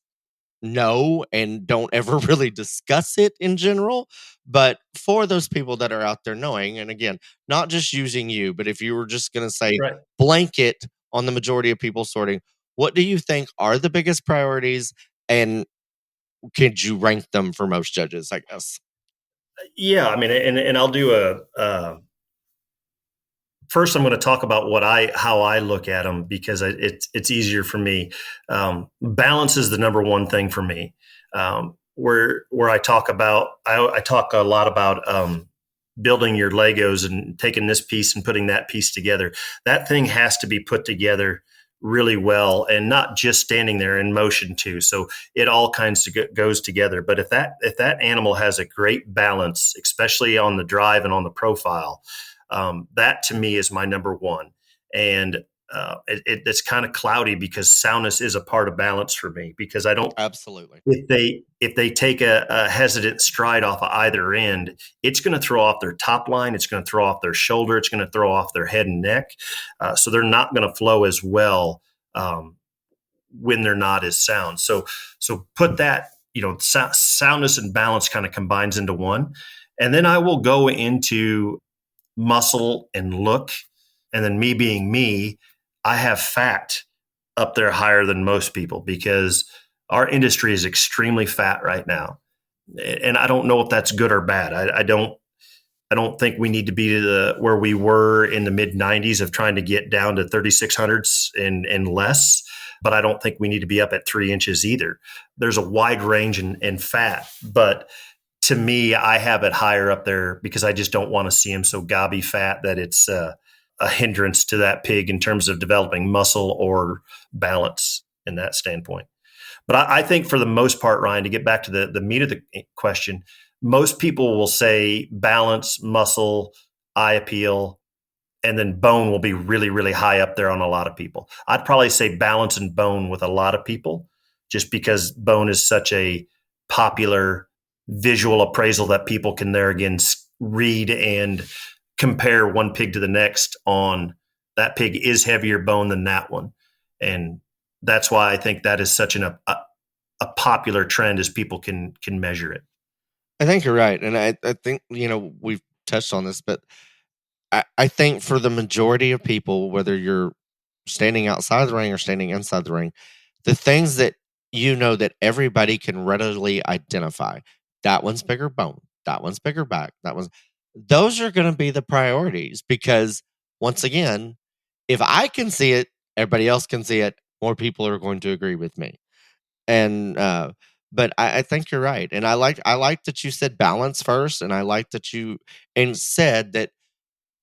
know and don't ever really discuss it in general. But for those people that are out there knowing, and again, not just using you, but if you were just going to say blanket on the majority of people sorting, what do you think are the biggest priorities, and could you rank them for most judges, I guess? Yeah, I mean, and I'll do first, I'm going to talk about how I look at them, because it's easier for me. Balance is the number one thing for me. Where I talk about, I talk a lot about building your Legos and taking this piece and putting that piece together. That thing has to be put together really well and not just standing there in motion too. So it all kinds of goes together. But if that animal has a great balance, especially on the drive and on the profile, that to me is my number one. And it's kind of cloudy because soundness is a part of balance for me, because I don't. Absolutely. If they take a hesitant stride off of either end, it's going to throw off their top line. It's going to throw off their shoulder. It's going to throw off their head and neck. So they're not going to flow as well when they're not as sound. So put that, soundness and balance kind of combines into one. And then I will go into muscle and look. And then me being me, I have fat up there higher than most people because our industry is extremely fat right now. And I don't know if that's good or bad. I don't think we need to be to where we were in the mid 90s of trying to get down to 3600s and less. But I don't think we need to be up at 3 inches either. There's a wide range in fat. But to me, I have it higher up there because I just don't want to see him so gobby fat that it's a hindrance to that pig in terms of developing muscle or balance in that standpoint. But I think for the most part, Ryan, to get back to the meat of the question, most people will say balance, muscle, eye appeal, and then bone will be really, really high up there on a lot of people. I'd probably say balance and bone with a lot of people, just because bone is such a popular visual appraisal that people can there again read and compare one pig to the next on that pig is heavier bone than that one. And that's why I think that is such a popular trend as people can measure it. I think you're right. And I think, we've touched on this, but I think for the majority of people, whether you're standing outside the ring or standing inside the ring, the things that that everybody can readily identify, that one's bigger bone, that one's bigger back, those are going to be the priorities, because once again, if I can see it, everybody else can see it, more people are going to agree with me. And but I think you're right. And I like that you said balance first, and I like that you said that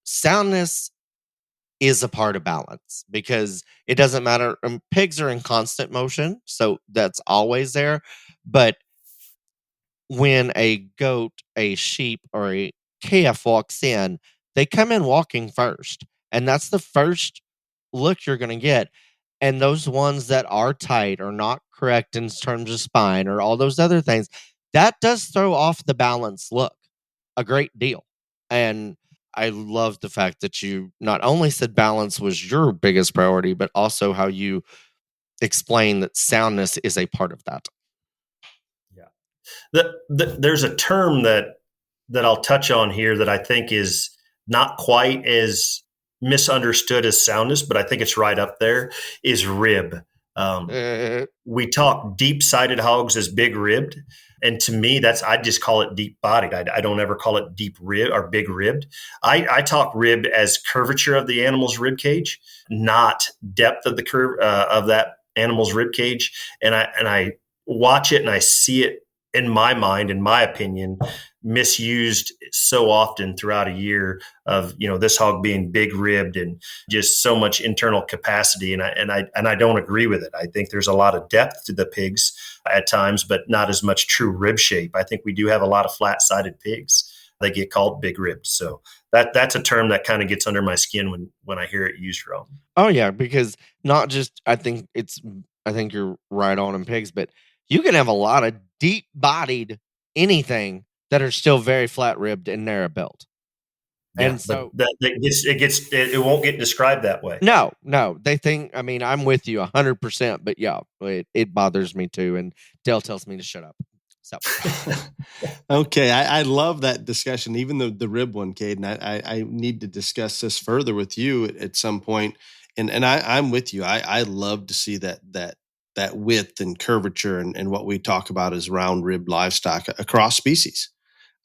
soundness is a part of balance, because it doesn't matter. Pigs are in constant motion, so that's always there. But when a goat, a sheep, or a calf walks in, they come in walking first. And that's the first look you're going to get. And those ones that are tight or not correct in terms of spine or all those other things, that does throw off the balance look a great deal. And I love the fact that you not only said balance was your biggest priority, but also how you explain that soundness is a part of that. Yeah. There's a term that I'll touch on here that I think is not quite as misunderstood as soundness, but I think it's right up there, is rib. We talk deep-sided hogs as big ribbed. And to me, I just call it deep bodied. I don't ever call it deep rib or big ribbed. I talk rib as curvature of the animal's rib cage, not depth of the curve of that animal's rib cage. And I watch it and I see it in my mind, in my opinion, misused so often throughout a year of, this hog being big ribbed and just so much internal capacity. And I don't agree with it. I think there's a lot of depth to the pigs at times, but not as much true rib shape. I think we do have a lot of flat sided pigs. They get called big ribbed. So that's a term that kind of gets under my skin when I hear it used wrong. Oh yeah. Because not just, I think you're right on in pigs, but you can have a lot of deep bodied anything that are still very flat ribbed and narrow built. Yeah, and so it won't get described that way. No, they think, I'm with you 100%, but yeah, it bothers me too. And Dale tells me to shut up. So, okay. I love that discussion, even the rib one, Kade, and I need to discuss this further with you at some point. And I'm with you. I love to see that width and curvature and what we talk about as round rib livestock across species.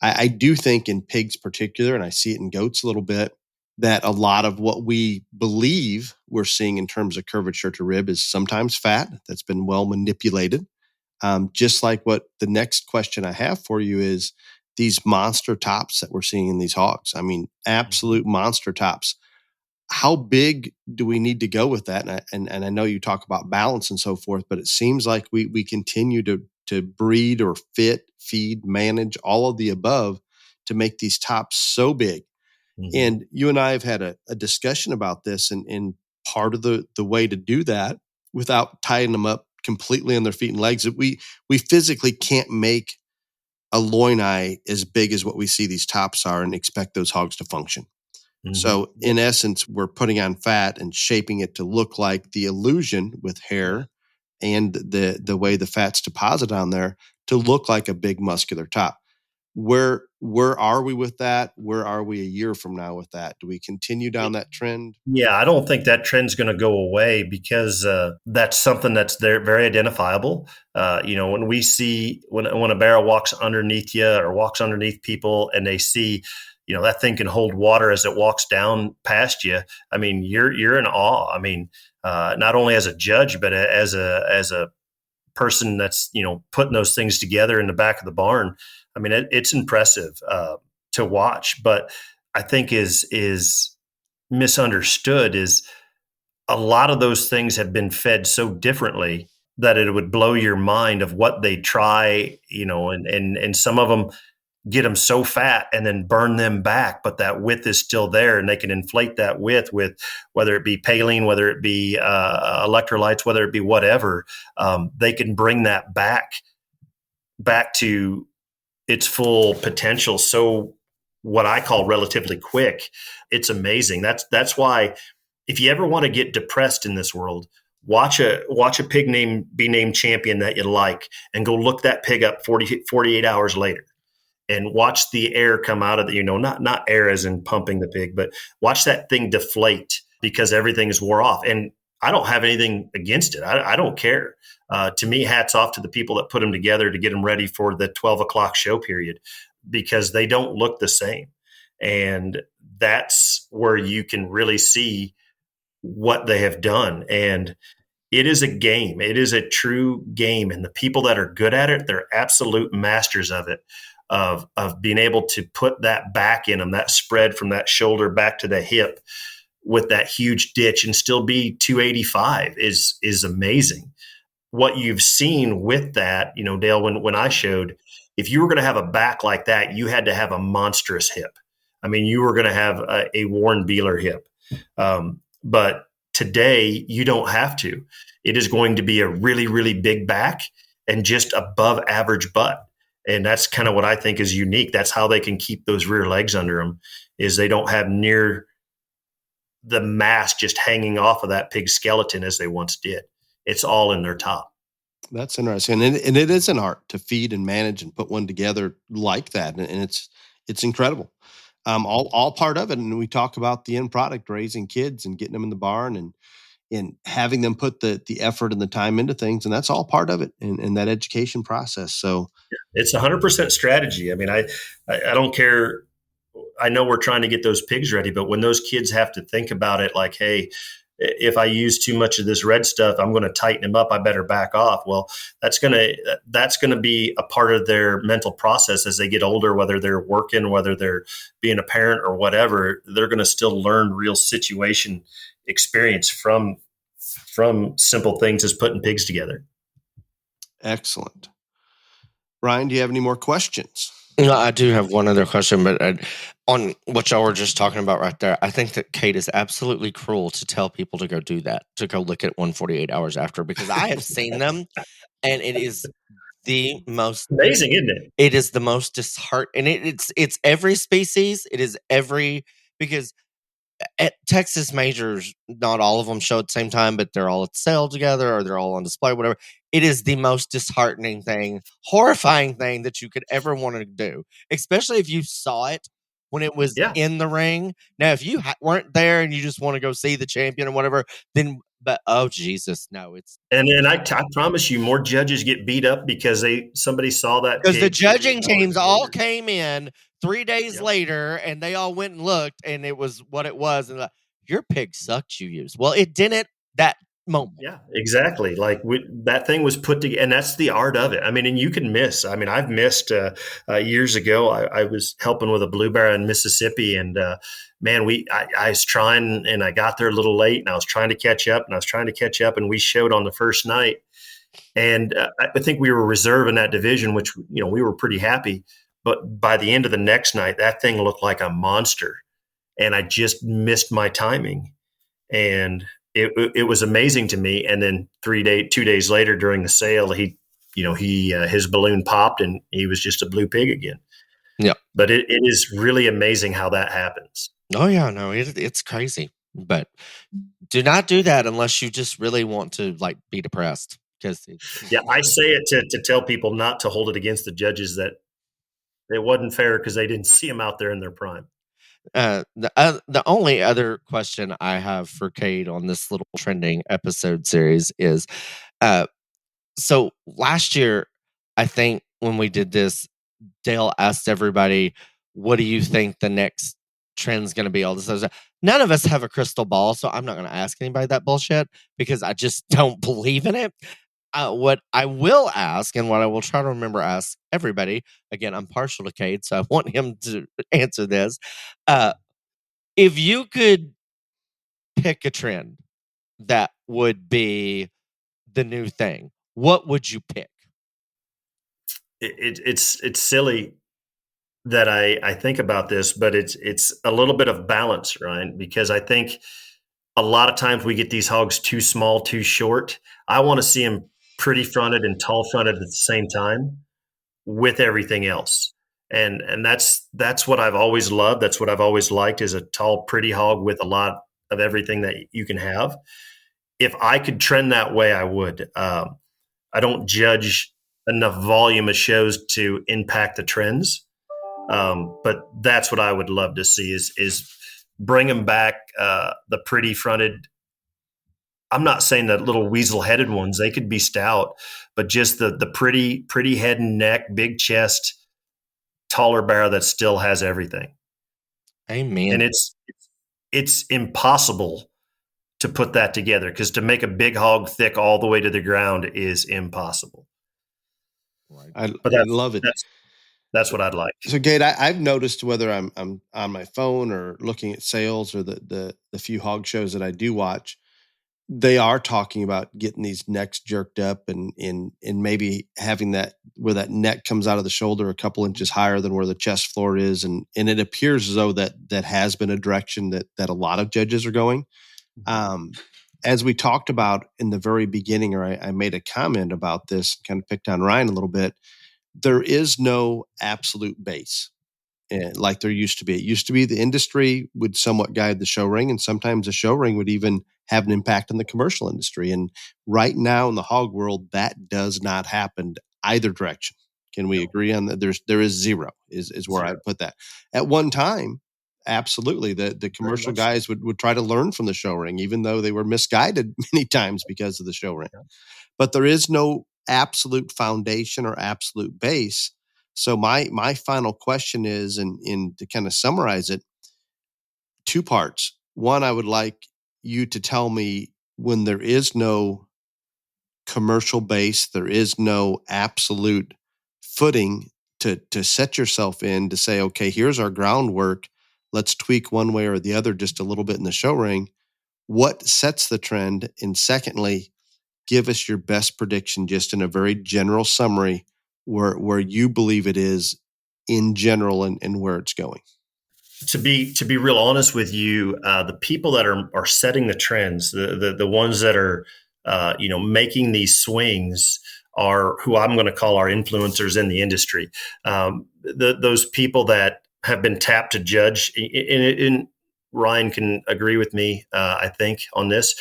I do think in pigs particular, and I see it in goats a little bit, that a lot of what we believe we're seeing in terms of curvature to rib is sometimes fat that's been well manipulated. Just like what the next question I have for you is, these monster tops that we're seeing in these hogs. I mean, absolute monster tops. How big do we need to go with that? And I know you talk about balance and so forth, but it seems like we continue to breed or feed, manage all of the above to make these tops so big. Mm-hmm. And you and I have had a discussion about this, and part of the way to do that without tying them up completely on their feet and legs, that we physically can't make a loin eye as big as what we see these tops are and expect those hogs to function. Mm-hmm. So in essence, we're putting on fat and shaping it to look like the illusion with hair and the way the fat's deposit on there to look like a big muscular top. Where are we with that? Where are we a year from now with that? Do we continue down that trend? Yeah, I don't think that trend's going to go away because that's something that's there, very identifiable. When we see when a barrel walks underneath you or walks underneath people, and they see, that thing can hold water as it walks down past you. I mean, you're in awe. I mean, not only as a judge, but as a person that's putting those things together in the back of the barn. I mean, it's impressive to watch, but I think is misunderstood is a lot of those things have been fed so differently that it would blow your mind of what they try, and some of them get them so fat and then burn them back, but that width is still there, and they can inflate that width with whether it be Paline, whether it be electrolytes, whether it be whatever. They can bring that back to its full potential. So what I call relatively quick. It's amazing. That's why if you ever want to get depressed in this world, watch a pig be named champion that you like, and go look that pig up 48 hours later. And watch the air come out of the, not air as in pumping the pig, but watch that thing deflate because everything is wore off. And I don't have anything against it. I don't care. To me, hats off to the people that put them together to get them ready for the 12 o'clock show period, because they don't look the same. And that's where you can really see what they have done. And it is a game. It is a true game. And the people that are good at it, they're absolute masters of it. Of being able to put that back in them, that spread from that shoulder back to the hip with that huge ditch and still be 285 is amazing. What you've seen with that, Dale, when I showed, if you were going to have a back like that, you had to have a monstrous hip. I mean, you were going to have a Warren Beeler hip. But today, you don't have to. It is going to be a really, really big back and just above average butt. And that's kind of what I think is unique. That's how they can keep those rear legs under them, is they don't have near the mass just hanging off of that pig skeleton as they once did. It's all in their top. That's interesting. And it is an art to feed and manage and put one together like that. And it's incredible. All part of it. And we talk about the end product, raising kids and getting them in the barn and having them put the effort and the time into things. And that's all part of it in that education process. So it's 100% strategy. I mean, I don't care. I know we're trying to get those pigs ready, but when those kids have to think about it, like, hey, if I use too much of this red stuff, I'm going to tighten them up. I better back off. Well, that's going to be a part of their mental process as they get older, whether they're working, whether they're being a parent or whatever. They're going to still learn real situation experience from simple things as putting pigs together. Excellent. Ryan, do you have any more questions? No, I do have one other question, but on what y'all were just talking about right there, I think that Kate is absolutely cruel to tell people to go do that, to go look at 148 hours after, because I have seen them, and it is the most amazing, isn't it? It is the most disheartening. It's every species. It is because at Texas majors, not all of them show at the same time, but they're all at sale together or they're all on display, whatever. It is the most disheartening thing, horrifying thing that you could ever want to do, especially if you saw it when it was in the ring. Now, if you weren't there and you just want to go see the champion or whatever, then, but oh Jesus, no, it's. And then I promise you, more judges get beat up because somebody saw that. Because the judging teams all came in 3 days later and they all went and looked and it was what it was. And your pig sucked, you used. Well, it didn't. That moment. Yeah, exactly. Like that thing was put together, and that's the art of it. I mean, and you can miss. I mean, I've missed years ago. I was helping with a blueberry in Mississippi, and man, I was trying, and I got there a little late, and I was trying to catch up, and we showed on the first night, and I think we were reserve in that division, which we were pretty happy. But by the end of the next night, that thing looked like a monster, and I just missed my timing. And it was amazing to me. And then 2 days later during the sale, his balloon popped and he was just a blue pig again. Yeah. But it is really amazing how that happens. Oh yeah, no, it's crazy. But do not do that unless you just really want to like be depressed. Because Yeah, I say it to tell people not to hold it against the judges that it wasn't fair because they didn't see them out there in their prime. The only other question I have for Kate on this little trending episode series is, so last year, I think when we did this, Dale asked everybody, "What do you think the next trend's going to be?" All this other stuff. None of us have a crystal ball, so I'm not going to ask anybody that bullshit because I just don't believe in it. What I will ask, and what I will try to remember ask everybody, again, I'm partial to Cade, so I want him to answer this. If you could pick a trend that would be the new thing, what would you pick? It's silly that I think about this, but it's a little bit of balance, Ryan, because I think a lot of times we get these hogs too small, too short. I want to see them pretty fronted and tall fronted at the same time with everything else. And that's what I've always loved. That's what I've always liked is a tall, pretty hog with a lot of everything that you can have. If I could trend that way, I would. I don't judge enough volume of shows to impact the trends. But that's what I would love to see is bring them back, the pretty fronted. I'm not saying the little weasel headed ones, they could be stout, but just the pretty head and neck, big chest, taller barrel that still has everything. Amen. And it's impossible to put that together because to make a big hog thick all the way to the ground is impossible. I love it. That's what I'd like. So, Gate, I've noticed whether I'm on my phone or looking at sales or the few hog shows that I do watch, they are talking about getting these necks jerked up and maybe having that where that neck comes out of the shoulder a couple inches higher than where the chest floor is, and it appears as though that has been a direction that a lot of judges are going. As we talked about in the very beginning, or I made a comment about this, kind of picked on Ryan a little bit. There is no absolute base like there used to be. It used to be the industry would somewhat guide the show ring, and sometimes the show ring would even have an impact on the commercial industry. And right now in the hog world, that does not happen either direction. Can we agree on that? There is zero is where I'd put that. At one time, absolutely, the commercial guys would try to learn from the show ring, even though they were misguided many times because of the show ring. But there is no absolute foundation or absolute base. So my final question is, and to kind of summarize it, two parts. One, I would like you to tell me when there is no commercial base, there is no absolute footing to set yourself in to say, okay, here's our groundwork. Let's tweak one way or the other just a little bit in the show ring. What sets the trend? And secondly, give us your best prediction just in a very general summary where you believe it is in general and where it's going. To be real honest with you, the people that are setting the trends, the ones that are making these swings are who I'm going to call our influencers in the industry. Those people that have been tapped to judge, and Ryan can agree with me, I think, on this.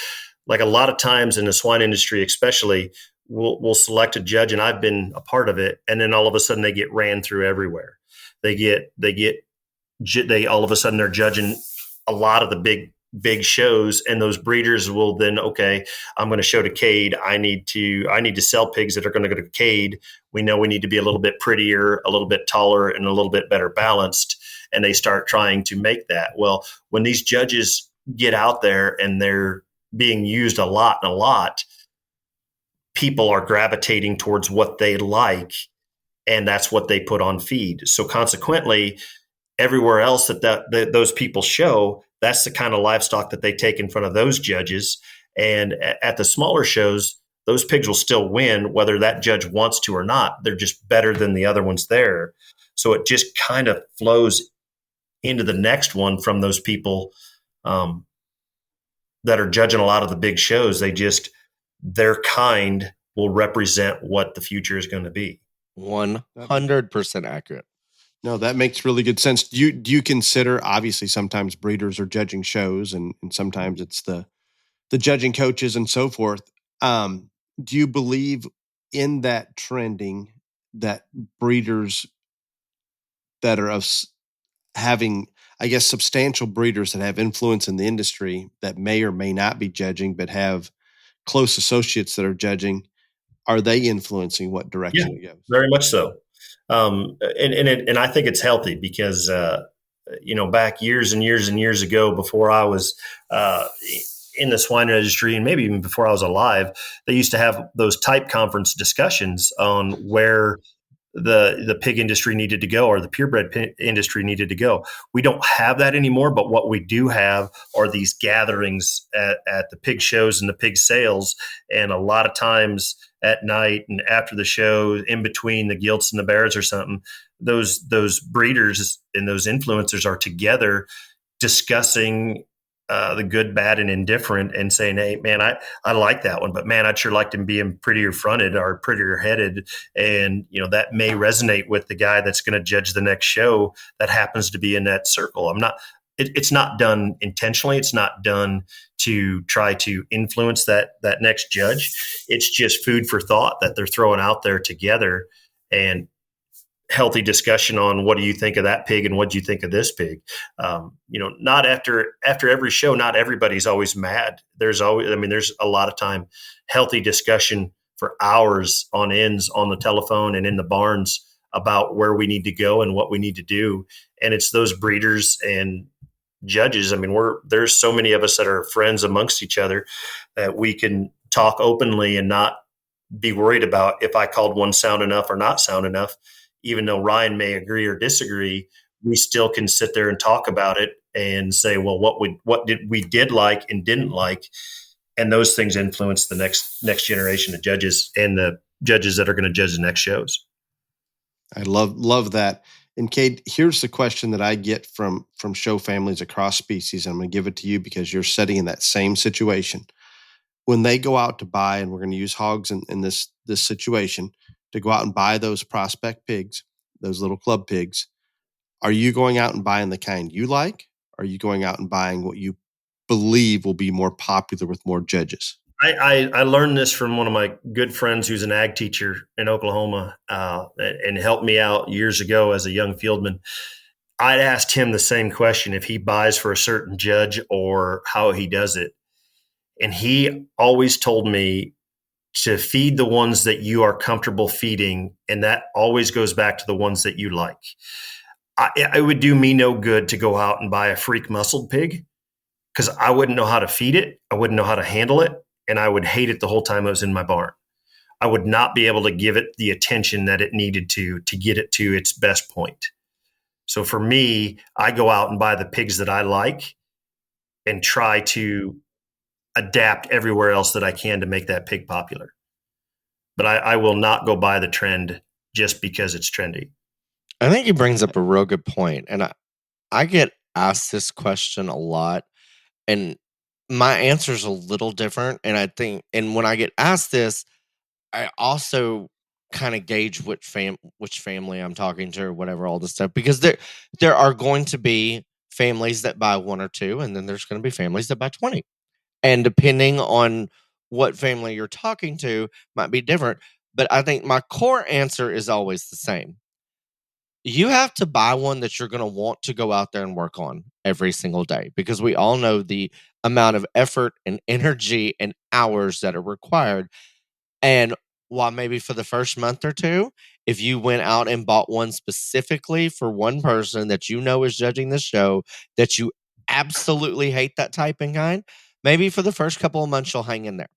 Like a lot of times in the swine industry, especially, we'll select a judge, and I've been a part of it, and then all of a sudden they get ran through everywhere. They all of a sudden they're judging a lot of the big shows, and those breeders will then, okay, I'm going to show to Cade. I need to sell pigs that are going to go to Cade. We know we need to be a little bit prettier, a little bit taller, and a little bit better balanced. And they start trying to make that. Well, when these judges get out there and they're being used a lot, people are gravitating towards what they like, and that's what they put on feed. So consequently, everywhere else that those people show, that's the kind of livestock that they take in front of those judges. And at the smaller shows, those pigs will still win, whether that judge wants to or not. They're just better than the other ones there. So it just kind of flows into the next one from those people that are judging a lot of the big shows. Their kind will represent what the future is going to be. 100% accurate. No, that makes really good sense. Do you consider, obviously sometimes breeders are judging shows and sometimes it's the judging coaches and so forth. Do you believe in that trending that breeders that are having, I guess, substantial breeders that have influence in the industry that may or may not be judging, but have close associates that are judging, are they influencing what direction it goes? Very much so. And I think it's healthy because, back years and years and years ago, before I was in the swine registry, and maybe even before I was alive, they used to have those type conference discussions on where the pig industry needed to go or the purebred industry needed to go. We don't have that anymore, but what we do have are these gatherings at the pig shows and the pig sales. And a lot of times at night and after the show, in between the gilts and the bears or something, those breeders and those influencers are together discussing the good, bad, and indifferent, and saying, "Hey, man, I like that one, but man, I'd sure like him being prettier fronted or prettier headed." And that may resonate with the guy that's going to judge the next show that happens to be in that circle. It's not done intentionally. It's not done to try to influence that next judge. It's just food for thought that they're throwing out there together, and healthy discussion on what do you think of that pig and what do you think of this pig. Not after every show, not everybody's always mad. There's a lot of time healthy discussion for hours on ends on the telephone and in the barns about where we need to go and what we need to do. And it's those breeders and judges. There's so many of us that are friends amongst each other that we can talk openly and not be worried about if I called one sound enough or not sound enough. Even though Ryan may agree or disagree, we still can sit there and talk about it and say, well, what did we like and didn't like, and those things influence the next generation of judges and the judges that are going to judge the next shows. I love that. And Kade, here's the question that I get from show families across species. I'm going to give it to you because you're sitting in that same situation. When they go out to buy, and we're going to use hogs in this situation, to go out and buy those prospect pigs, those little club pigs, are you going out and buying the kind you like? Or are you going out and buying what you believe will be more popular with more judges? I learned this from one of my good friends who's an ag teacher in Oklahoma and helped me out years ago as a young fieldman. I'd asked him the same question if he buys for a certain judge or how he does it. And he always told me to feed the ones that you are comfortable feeding. And that always goes back to the ones that you like. It would do me no good to go out and buy a freak muscled pig because I wouldn't know how to feed it. I wouldn't know how to handle it. And I would hate it the whole time I was in my barn. I would not be able to give it the attention that it needed to get it to its best point. So for me, I go out and buy the pigs that I like and try to adapt everywhere else that I can to make that pig popular. But I will not go buy the trend just because it's trendy. I think he brings up a real good point. And I get asked this question a lot, and my answer is a little different. And when I get asked this, I also kind of gauge which family I'm talking to or whatever, all this stuff, because there are going to be families that buy one or two, and then there's going to be families that buy 20. And depending on what family you're talking to might be different. But I think my core answer is always the same. You have to buy one that you're going to want to go out there and work on every single day, because we all know the amount of effort and energy and hours that are required. And while maybe for the first month or two, if you went out and bought one specifically for one person that you know is judging the show, that you absolutely hate that type and kind, Maybe for the first couple of months, you'll hang in there.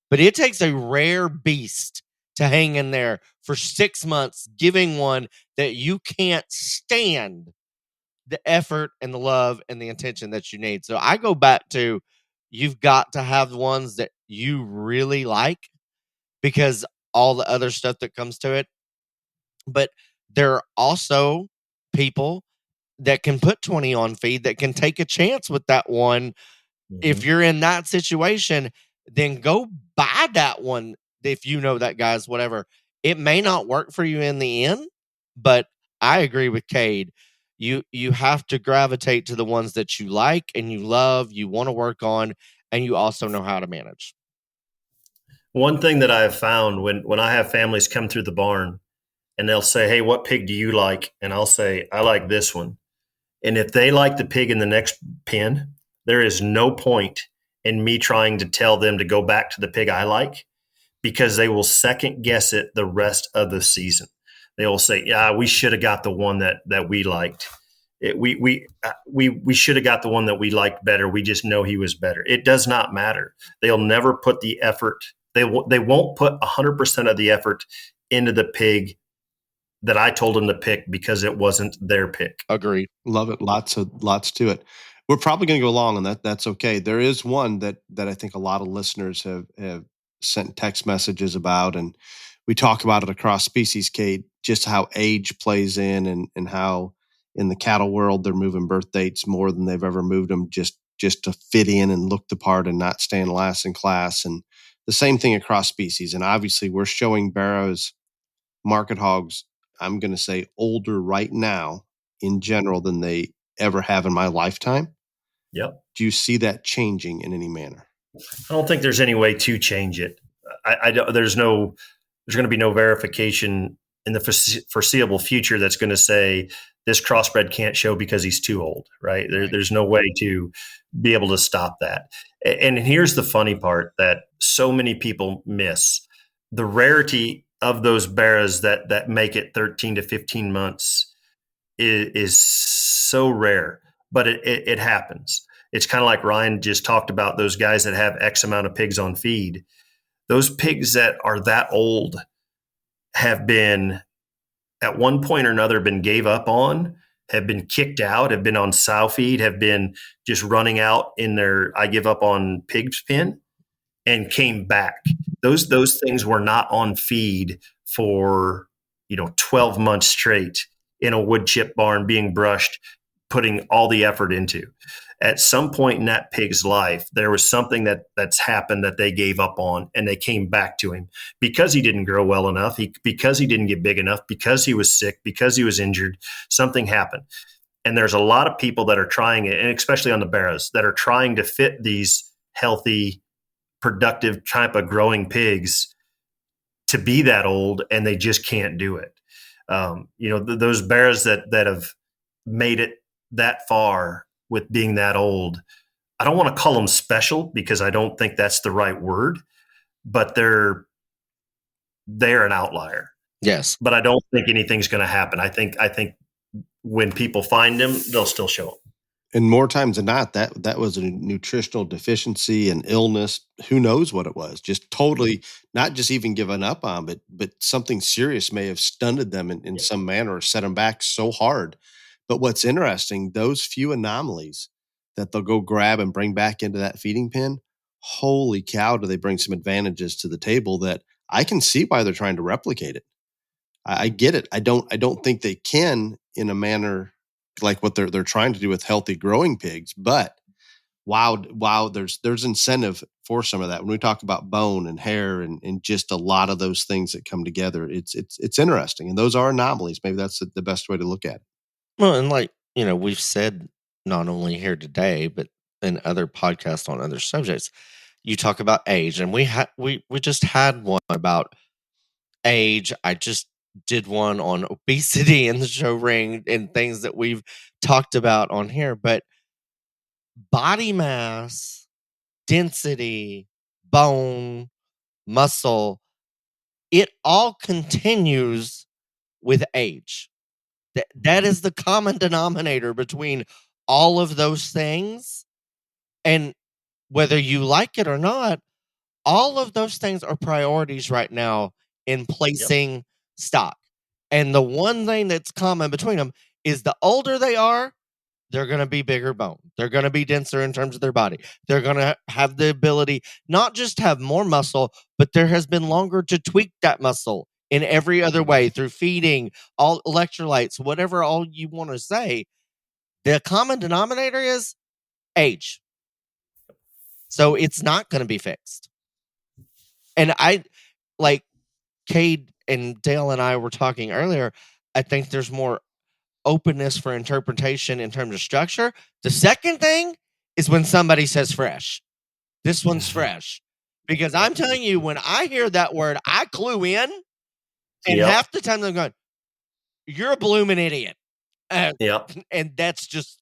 But it takes a rare beast to hang in there for 6 months, giving one that you can't stand the effort and the love and the attention that you need. So I go back to, you've got to have the ones that you really like, because all the other stuff that comes to it. But there are also people that can put 20 on feed that can take a chance with that one. If Mhm. you're in that situation, then go buy that one. If you know that guy's whatever, it may not work for you in the end, but I agree with Cade. You have to gravitate to the ones that you like and you love, you want to work on, and you also know how to manage. One thing that I have found when I have families come through the barn and they'll say, "Hey, what pig do you like?" And I'll say, "I like this one." And if they like the pig in the next pen, there is no point in me trying to tell them to go back to the pig I like, because they will second guess it the rest of the season. They will say, "Yeah, we should have got the one that we liked. We should have got the one that we liked better. We just know he was better." It does not matter. They'll never put the effort. They won't put 100% of the effort into the pig that I told them to pick because it wasn't their pick. Agreed. Love it. Lots to it. We're probably going to go long, and that's okay. There is one that I think a lot of listeners have sent text messages about, and we talk about it across species, Kate, just how age plays in, and how in the cattle world they're moving birth dates more than they've ever moved them, just to fit in and look the part and not stand last in class. And the same thing across species. And obviously we're showing barrows, market hogs, I'm going to say older right now in general than they ever have in my lifetime. Yep. Do you see that changing in any manner? I don't think there's any way to change it. There's going to be no verification in the foreseeable future that's going to say this crossbred can't show because he's too old, right? There's no way to be able to stop that. And here's the funny part that so many people miss: the rarity of those bears that make it 13 to 15 months is so rare, but it happens. It's kind of like Ryan just talked about, those guys that have X amount of pigs on feed. Those pigs that are that old have been, at one point or another, been gave up on, have been kicked out, have been on sow feed, have been just running out in their "I give up on pigs" pen, and came back. Those things were not on feed for 12 months straight in a wood chip barn being brushed, putting all the effort into. At some point in that pig's life, there was something that's happened that they gave up on, and they came back to him because he didn't grow well enough, because he didn't get big enough, because he was sick, because he was injured. Something happened. And there's a lot of people that are trying it, and especially on the barrows, that are trying to fit these healthy, productive type of growing pigs to be that old, and they just can't do it. Those bears that have made it that far with being that old, I don't want to call them special because I don't think that's the right word, but they're an outlier. Yes. But I don't think anything's going to happen. I think when people find them, they'll still show them. And more times than not, that was a nutritional deficiency, and illness. Who knows what it was? Just totally not just even given up on, but something serious may have stunted them in some manner or set them back so hard. But what's interesting, those few anomalies that they'll go grab and bring back into that feeding pen, holy cow, do they bring some advantages to the table that I can see why they're trying to replicate it. I get it. I don't think they can in a manner like what they're trying to do with healthy growing pigs. But wow, there's incentive for some of that. When we talk about bone and hair and just a lot of those things that come together, it's interesting. And those are anomalies. Maybe that's the best way to look at it. Well, and we've said not only here today, but in other podcasts on other subjects, you talk about age, and we just had one about age. I just did one on obesity in the show ring and things that we've talked about on here, but body mass, density, bone, muscle, it all continues with age. That is the common denominator between all of those things. And whether you like it or not, all of those things are priorities right now in placing stock. And the one thing that's common between them is the older they are, they're going to be bigger bone. They're going to be denser in terms of their body. They're going to have the ability not just to have more muscle, but there has been longer to tweak that muscle in every other way through feeding, all electrolytes, whatever all you want to say. The common denominator is age. So it's not going to be fixed. And I, like Cade and Dale and I were talking earlier, I think there's more openness for interpretation in terms of structure. The second thing is when somebody says fresh. This one's fresh. Because I'm telling you, when I hear that word, I clue in. And half the time they're going, you're a blooming idiot. And that's just,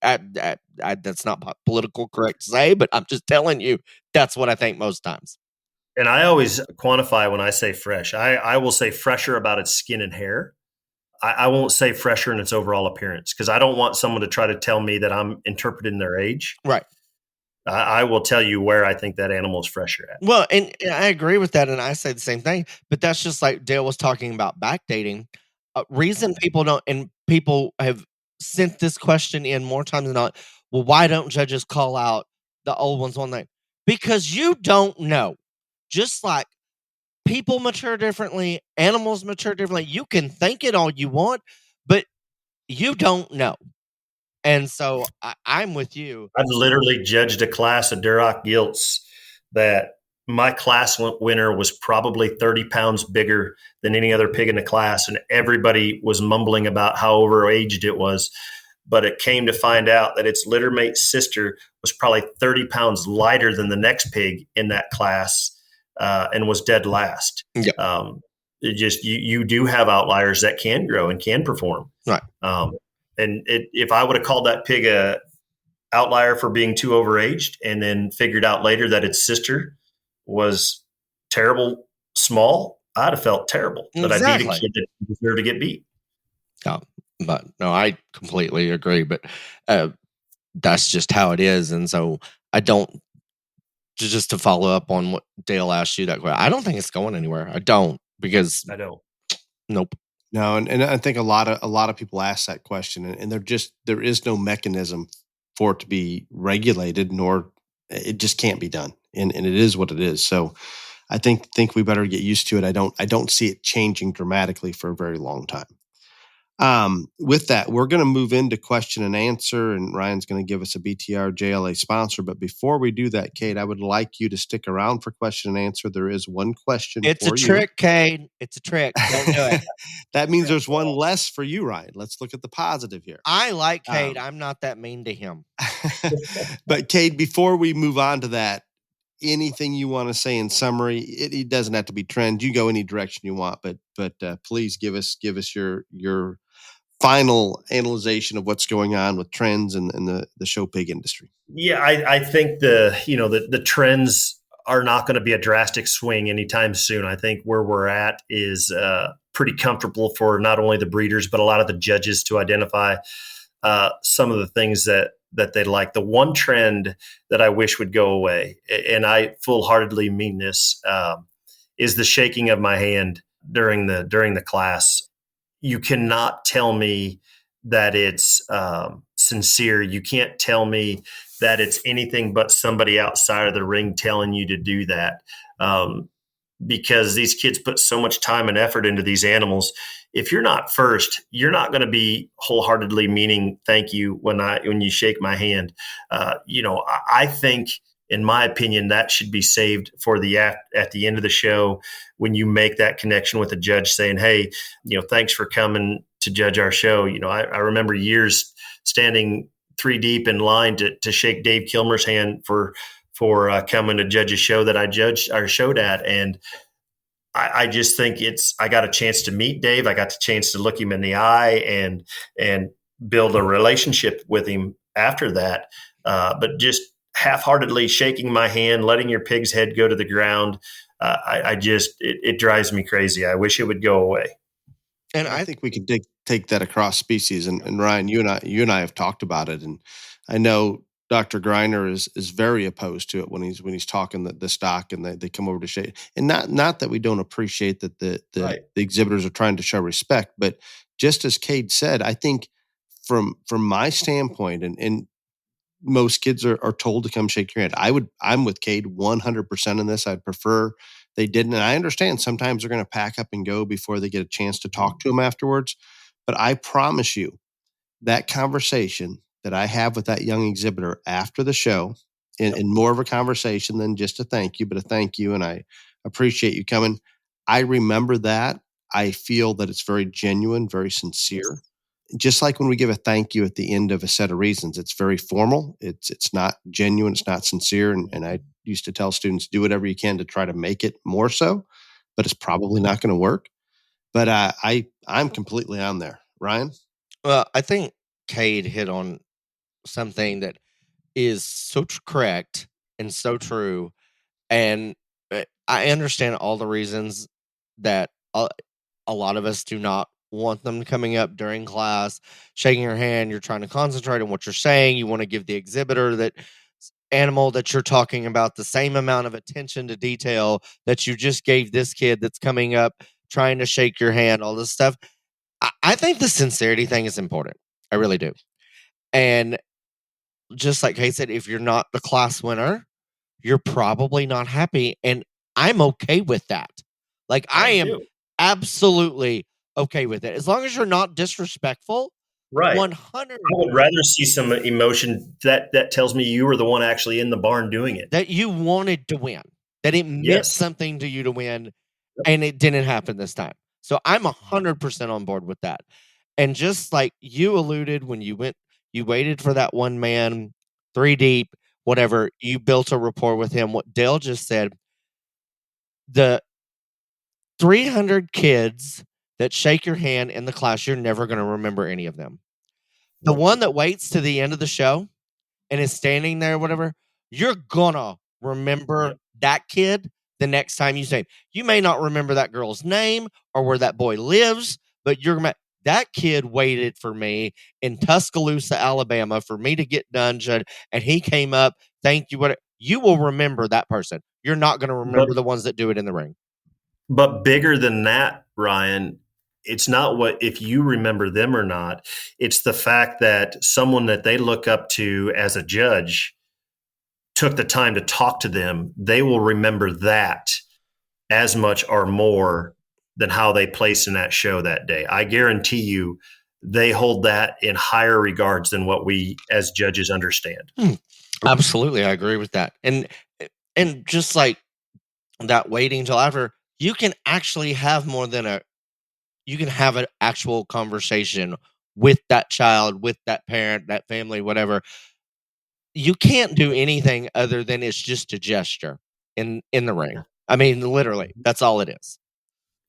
that's not political correct to say, but I'm just telling you, that's what I think most times. And I always quantify when I say fresh. I will say fresher about its skin and hair. I won't say fresher in its overall appearance because I don't want someone to try to tell me that I'm interpreting their age. Right. I will tell you where I think that animal is fresher at. Well, and I agree with that, and I say the same thing. But that's just like Dale was talking about backdating. Reason people don't, and people have sent this question in more times than not. Well, why don't judges call out the old ones one night? Because you don't know. Just like people mature differently, animals mature differently. You can think it all you want, but you don't know. And so I'm with you. I've literally judged a class of Duroc gilts that my class winner was probably 30 pounds bigger than any other pig in the class. And everybody was mumbling about how overaged it was. But it came to find out that its littermate sister was probably 30 pounds lighter than the next pig in that class and was dead last. Yep. It just you do have outliers that can grow and can perform. Right. If I would have called that pig a outlier for being too overaged and then figured out later that its sister was terrible small, I'd have felt terrible that I beat a kid that deserved to get beat. No, I completely agree. But that's just how it is. And so I don't, just to follow up on what Dale asked you that question, I don't think it's going anywhere. I don't, because I don't. Nope. No, and I think a lot of people ask that question, and there is no mechanism for it to be regulated, nor it just can't be done, and it is what it is. So I think we better get used to it. I don't see it changing dramatically for a very long time. With that, we're going to move into question and answer, and Ryan's going to give us a BTR JLA sponsor. But before we do that, Kate, I would like you to stick around for question and answer. There is one question. It's a trick, Kate. It's a trick. Don't do it. That means there's one less for you, Ryan. Let's look at the positive here. I like Kate. I'm not that mean to him. But Kate, before we move on to that, anything you want to say in summary? It doesn't have to be trend. You go any direction you want, but please give us your final analyzation of what's going on with trends in the show pig industry. Yeah, I think the trends are not going to be a drastic swing anytime soon. I think where we're at is pretty comfortable for not only the breeders, but a lot of the judges to identify some of the things that they like. The one trend that I wish would go away, and I full-heartedly mean this, is the shaking of my hand during the class. You cannot tell me that it's sincere. You can't tell me that it's anything but somebody outside of the ring telling you to do that. Because these kids put so much time and effort into these animals. If you're not first, you're not going to be wholeheartedly meaning thank you when you shake my hand. I think, in my opinion, that should be saved for at the end of the show when you make that connection with a judge saying, hey, thanks for coming to judge our show. I remember years standing 3 deep in line to shake Dave Kilmer's hand for coming to judge a show that I judged or showed at. And I just think I got a chance to meet Dave. I got the chance to look him in the eye and build a relationship with him after that. But just half-heartedly shaking my hand, letting your pig's head go to the ground, it drives me crazy. I wish it would go away. And I think we could take that across species. And Ryan, you and I have talked about it. And I know Dr. Greiner is very opposed to it when he's talking the stock, and they come over to shake. And not that we don't appreciate that the exhibitors are trying to show respect, but just as Kade said, I think from my standpoint, and most kids are told to come shake your hand. I'm with Kade 100% in this. I'd prefer they didn't. And I understand sometimes they're going to pack up and go before they get a chance to talk to them afterwards. But I promise you that conversation that I have with that young exhibitor after the show, in more of a conversation than just a thank you, but a thank you. And I appreciate you coming. I remember that. I feel that it's very genuine, very sincere. Just like when we give a thank you at the end of a set of reasons, it's very formal. It's not genuine. It's not sincere. And I used to tell students, do whatever you can to try to make it more so, but it's probably not going to work. But I'm completely on there. Ryan? Well, I think Cade hit on something that is so correct and so true. And I understand all the reasons that a lot of us do not want them coming up during class, shaking your hand. You're trying to concentrate on what you're saying. You want to give the exhibitor that animal that you're talking about the same amount of attention to detail that you just gave this kid that's coming up trying to shake your hand, all this stuff. I think the sincerity thing is important. I really do. And just like Kate said, if you're not the class winner, you're probably not happy. And I'm okay with that. Like, I am absolutely okay with it. As long as you're not disrespectful, Right. 100. I would rather see some emotion that tells me you were the one actually in the barn doing it. That you wanted to win, that it meant something to you to win, and it didn't happen this time. So I'm 100% on board with that. And just like you alluded when you waited for that one man, 3 deep, whatever, you built a rapport with him. What Dale just said, the 300 kids that shake your hand in the class, you're never going to remember any of them. The one that waits to the end of the show and is standing there, whatever, you're gonna remember that kid the next time you say, you may not remember that girl's name or where that boy lives, but that kid waited for me in Tuscaloosa, Alabama for me to get done, and he came up. Thank you. You will remember that person. You're not going to remember the ones that do it in the ring. But bigger than that, Ryan, it's not what if you remember them or not. It's the fact that someone that they look up to as a judge took the time to talk to them. They will remember that as much or more than how they placed in that show that day. I guarantee you they hold that in higher regards than what we as judges understand. Absolutely. I agree with that. And just like that waiting till after, you can actually have you can have an actual conversation with that child, with that parent, that family, whatever. You can't do anything other than it's just a gesture in the ring. I mean, literally, that's all it is.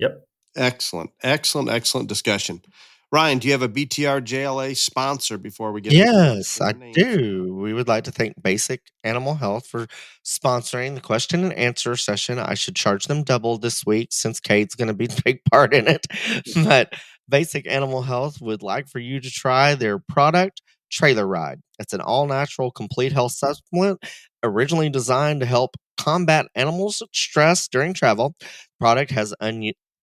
Yep. Excellent discussion. Ryan, do you have a BTR JLA sponsor before we get? Yes, I do. We would like to thank Basic Animal Health for sponsoring the question and answer session. I should charge them double this week since Kate's going to be a big part in it. But Basic Animal Health would like for you to try their product, Trailer Ride. It's an all-natural complete health supplement originally designed to help combat animals' stress during travel. The product has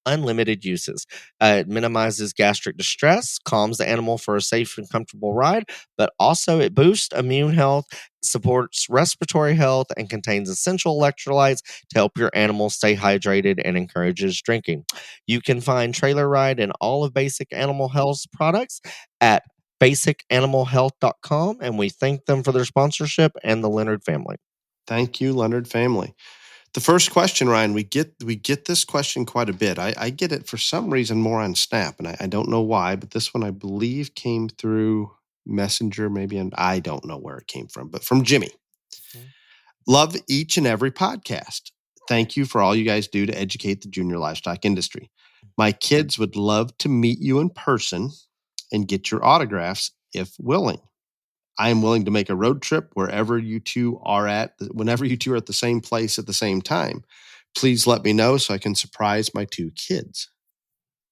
unlimited uses. It minimizes gastric distress, calms the animal for a safe and comfortable ride, but also it boosts immune health, supports respiratory health, and contains essential electrolytes to help your animal stay hydrated and encourages drinking. You can find Trailer Ride and all of Basic Animal Health's products at basicanimalhealth.com, and we thank them for their sponsorship and the Leonard family. Thank you, Leonard family. The first question, Ryan, we get this question quite a bit. I get it for some reason more on Snap, and I don't know why, but this one I believe came through Messenger, maybe, and I don't know where it came from, but from Jimmy. Mm-hmm. Love each and every podcast. Thank you for all you guys do to educate the junior livestock industry. My kids would love to meet you in person and get your autographs if willing. I am willing to make a road trip wherever you two are at, whenever you two are at the same place at the same time. Please let me know so I can surprise my 2 kids.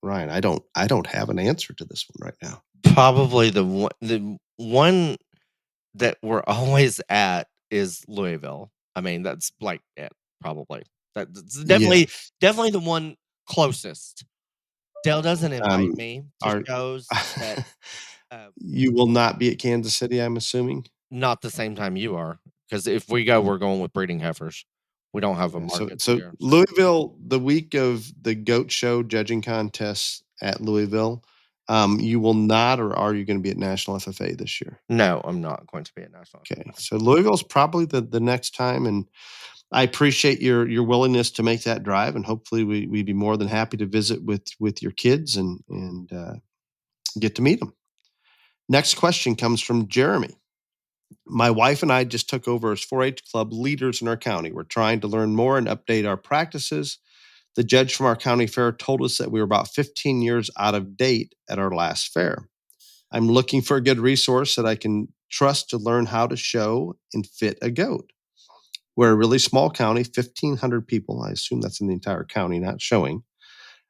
Ryan, I don't have an answer to this one right now. Probably the one that we're always at is Louisville. I mean, that's like it, probably. That's Yeah. definitely the one closest. Dale doesn't invite Um, me to are shows that you will not be at Kansas City, I'm assuming? not the same time you are. Because if we go, we're going with breeding heifers. We don't have a Yeah, so market so there. So. Louisville, the week of the goat show judging contests at Louisville, you will not, or are you going to be at National FFA this year? No, I'm not going to be at National. Okay, so Louisville's probably the next time, and I appreciate your willingness to make that drive, and hopefully we'd be more than happy to visit with your kids and get to meet them. Next question comes from Jeremy. My wife and I just took over as 4-H club leaders in our county. We're trying to learn more and update our practices. The judge from our county fair told us that we were about 15 years out of date at our last fair. I'm looking for a good resource that I can trust to learn how to show and fit a goat. We're a really small county, 1,500 people. I assume that's in the entire county, not showing.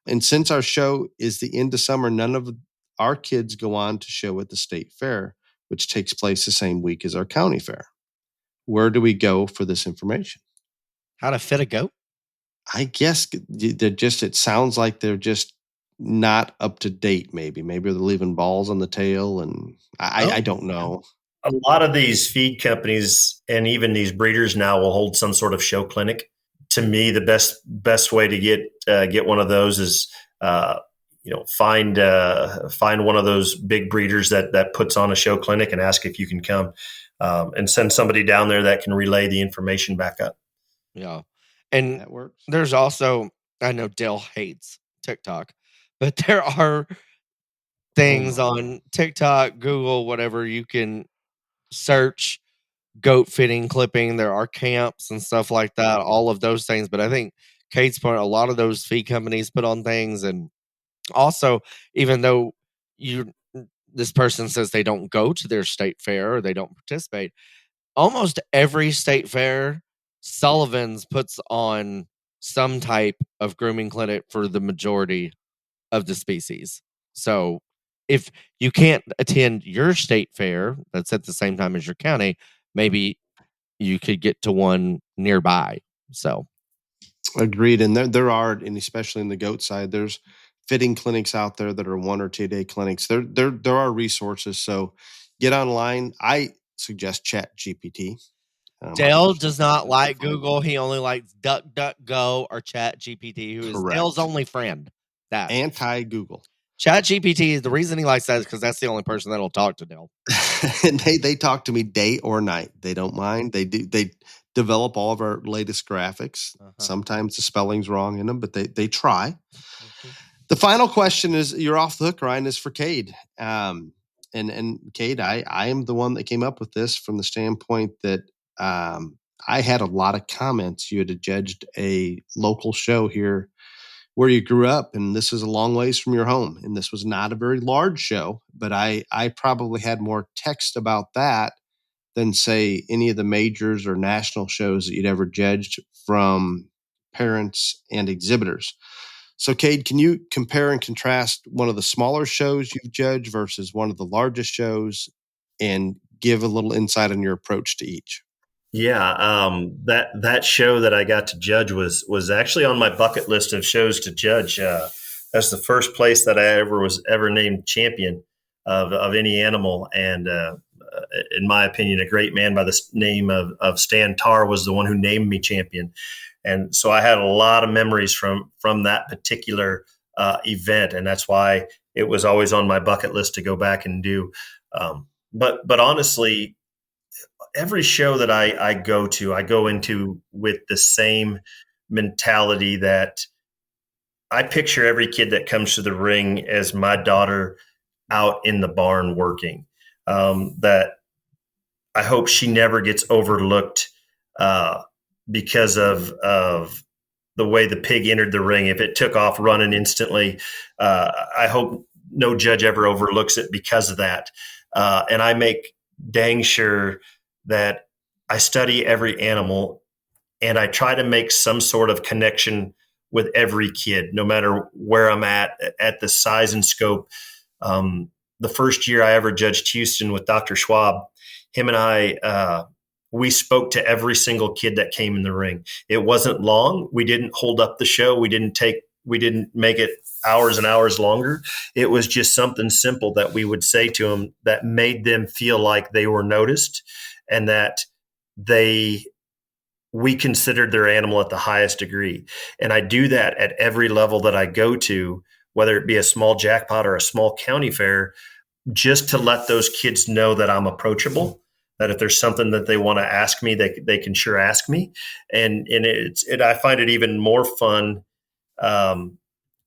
And since our show is the end of summer, none of our kids go on to show at the state fair, which takes place the same week as our county fair. Where do we go for this information? How to fit a goat? I guess it sounds like they're just not up to date. Maybe they're leaving balls on the tail, and I don't know. A lot of these feed companies and even these breeders now will hold some sort of show clinic. To me, the best way to get one of those is find one of those big breeders that puts on a show clinic and ask if you can come, and send somebody down there that can relay the information back up. Yeah. And That works. there's also, I know Dale hates TikTok, but there are things on TikTok, Google, whatever, you can search goat fitting clipping. There are camps and stuff like that, all of those things. But I think Kate's point, a lot of those feed companies put on things. And also, even though this person says they don't go to their state fair or they don't participate, almost every state fair, Sullivan's puts on some type of grooming clinic for the majority of the species. So if you can't attend your state fair that's at the same time as your county, maybe you could get to one nearby. So Agreed. And there are, and especially in the goat side, there's fitting clinics out there that are 1 or 2 day clinics. There are resources. So get online. I suggest Chat GPT. Dale does not like Google. He only likes DuckDuckGo or Chat GPT, who is Correct. Dale's only friend. That Anti-Google. Chat GPT, the reason he likes that is because that's the only person that'll talk to Dale. And they talk to me day or night. They don't mind. They develop all of our latest graphics. Sometimes the spelling's wrong in them, but they try. The final question is, you're off the hook, Ryan, is for Kade. And Kade, I am the one that came up with this from the standpoint that I had a lot of comments. You had judged a local show here where you grew up, and this is a long ways from your home. And this was not a very large show, but I probably had more text about that than, say, any of the majors or national shows that you'd ever judged from parents and exhibitors. So, Kade, can you compare and contrast one of the smaller shows you've judged versus one of the largest shows and give a little insight on your approach to each? Yeah, that show that I got to judge was actually on my bucket list of shows to judge. That's the first place that I was ever named champion of any animal, and in my opinion, a great man by the name of Stan Tarr was the one who named me champion. And so I had a lot of memories from that particular event, and that's why it was always on my bucket list to go back and do. But honestly, every show that I go into with the same mentality that I picture every kid that comes to the ring as my daughter out in the barn working. That I hope she never gets overlooked because of the way the pig entered the ring. If it took off running instantly, I hope no judge ever overlooks it because of that. And I make dang sure that I study every animal and I try to make some sort of connection with every kid, no matter where I'm at the size and scope. The first year I ever judged Houston with Dr. Schwab, him and I, we spoke to every single kid that came in the ring. It wasn't long. We didn't hold up the show. We didn't make it hours and hours longer. It was just something simple that we would say to them that made them feel like they were noticed and that we considered their animal at the highest degree. And I do that at every level that I go to, whether it be a small jackpot or a small county fair, just to let those kids know that I'm approachable, that if there's something that they want to ask me, they can sure ask me. And I find it even more fun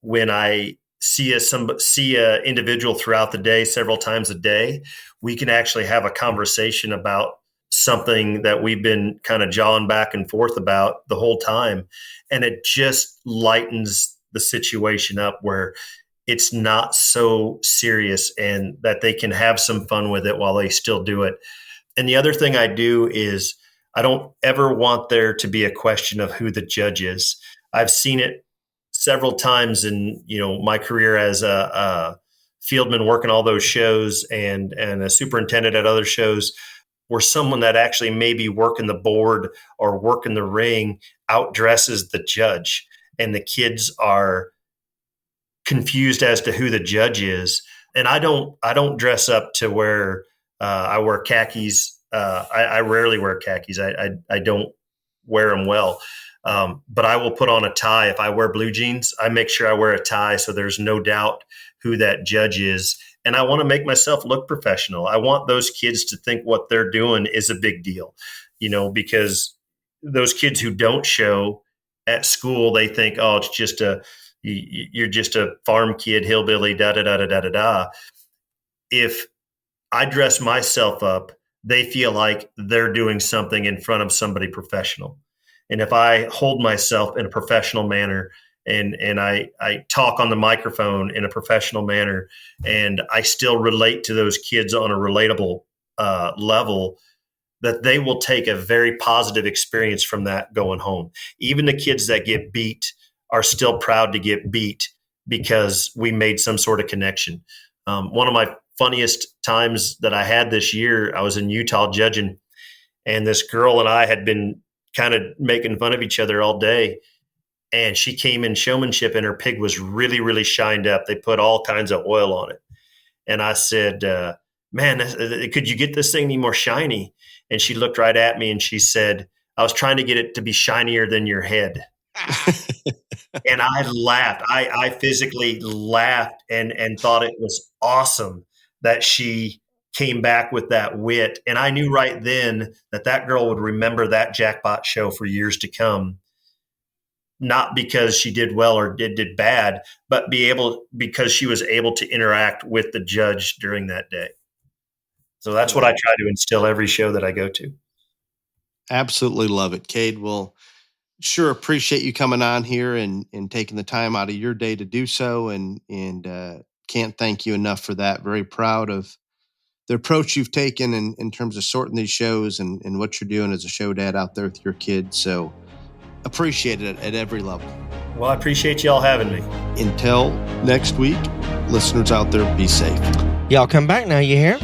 when I see a individual throughout the day, several times a day. We can actually have a conversation about something that we've been kind of jawing back and forth about the whole time. And it just lightens the situation up where it's not so serious and that they can have some fun with it while they still do it. And the other thing I do is I don't ever want there to be a question of who the judge is. I've seen it several times in, my career as a fieldman working all those shows and a superintendent at other shows, where someone that actually maybe working the board or working the ring outdresses the judge, and the kids are confused as to who the judge is. And I don't dress up to where I wear khakis. I rarely wear khakis. I don't wear them well. But I will put on a tie. If I wear blue jeans, I make sure I wear a tie so there's no doubt who that judge is. And I want to make myself look professional. I want those kids to think what they're doing is a big deal, because those kids who don't show at school, they think, oh, you're just a farm kid, hillbilly, da da da da da da da. If I dress myself up, they feel like they're doing something in front of somebody professional. And if I hold myself in a professional manner and I talk on the microphone in a professional manner, and I still relate to those kids on a relatable level, that they will take a very positive experience from that going home. Even the kids that get beat are still proud to get beat because we made some sort of connection. One of my funniest times that I had this year, I was in Utah judging, and this girl and I had been kind of making fun of each other all day. And she came in showmanship, and her pig was really, really shined up. They put all kinds of oil on it. And I said, man, could you get this thing any more shiny? And she looked right at me and she said, I was trying to get it to be shinier than your head. And I laughed. I physically laughed and thought it was awesome that she came back with that wit. And I knew right then that girl would remember that jackpot show for years to come. Not because she did well or did bad, but because she was able to interact with the judge during that day. So that's what I try to instill every show that I go to. Absolutely love it, Kade. Well, sure appreciate you coming on here and taking the time out of your day to do so, and can't thank you enough for that. Very proud of the approach you've taken in terms of sorting these shows and what you're doing as a show dad out there with your kids. So appreciate it at every level. Well, I appreciate y'all having me. Until next week, listeners out there, be safe. Y'all come back now, you hear?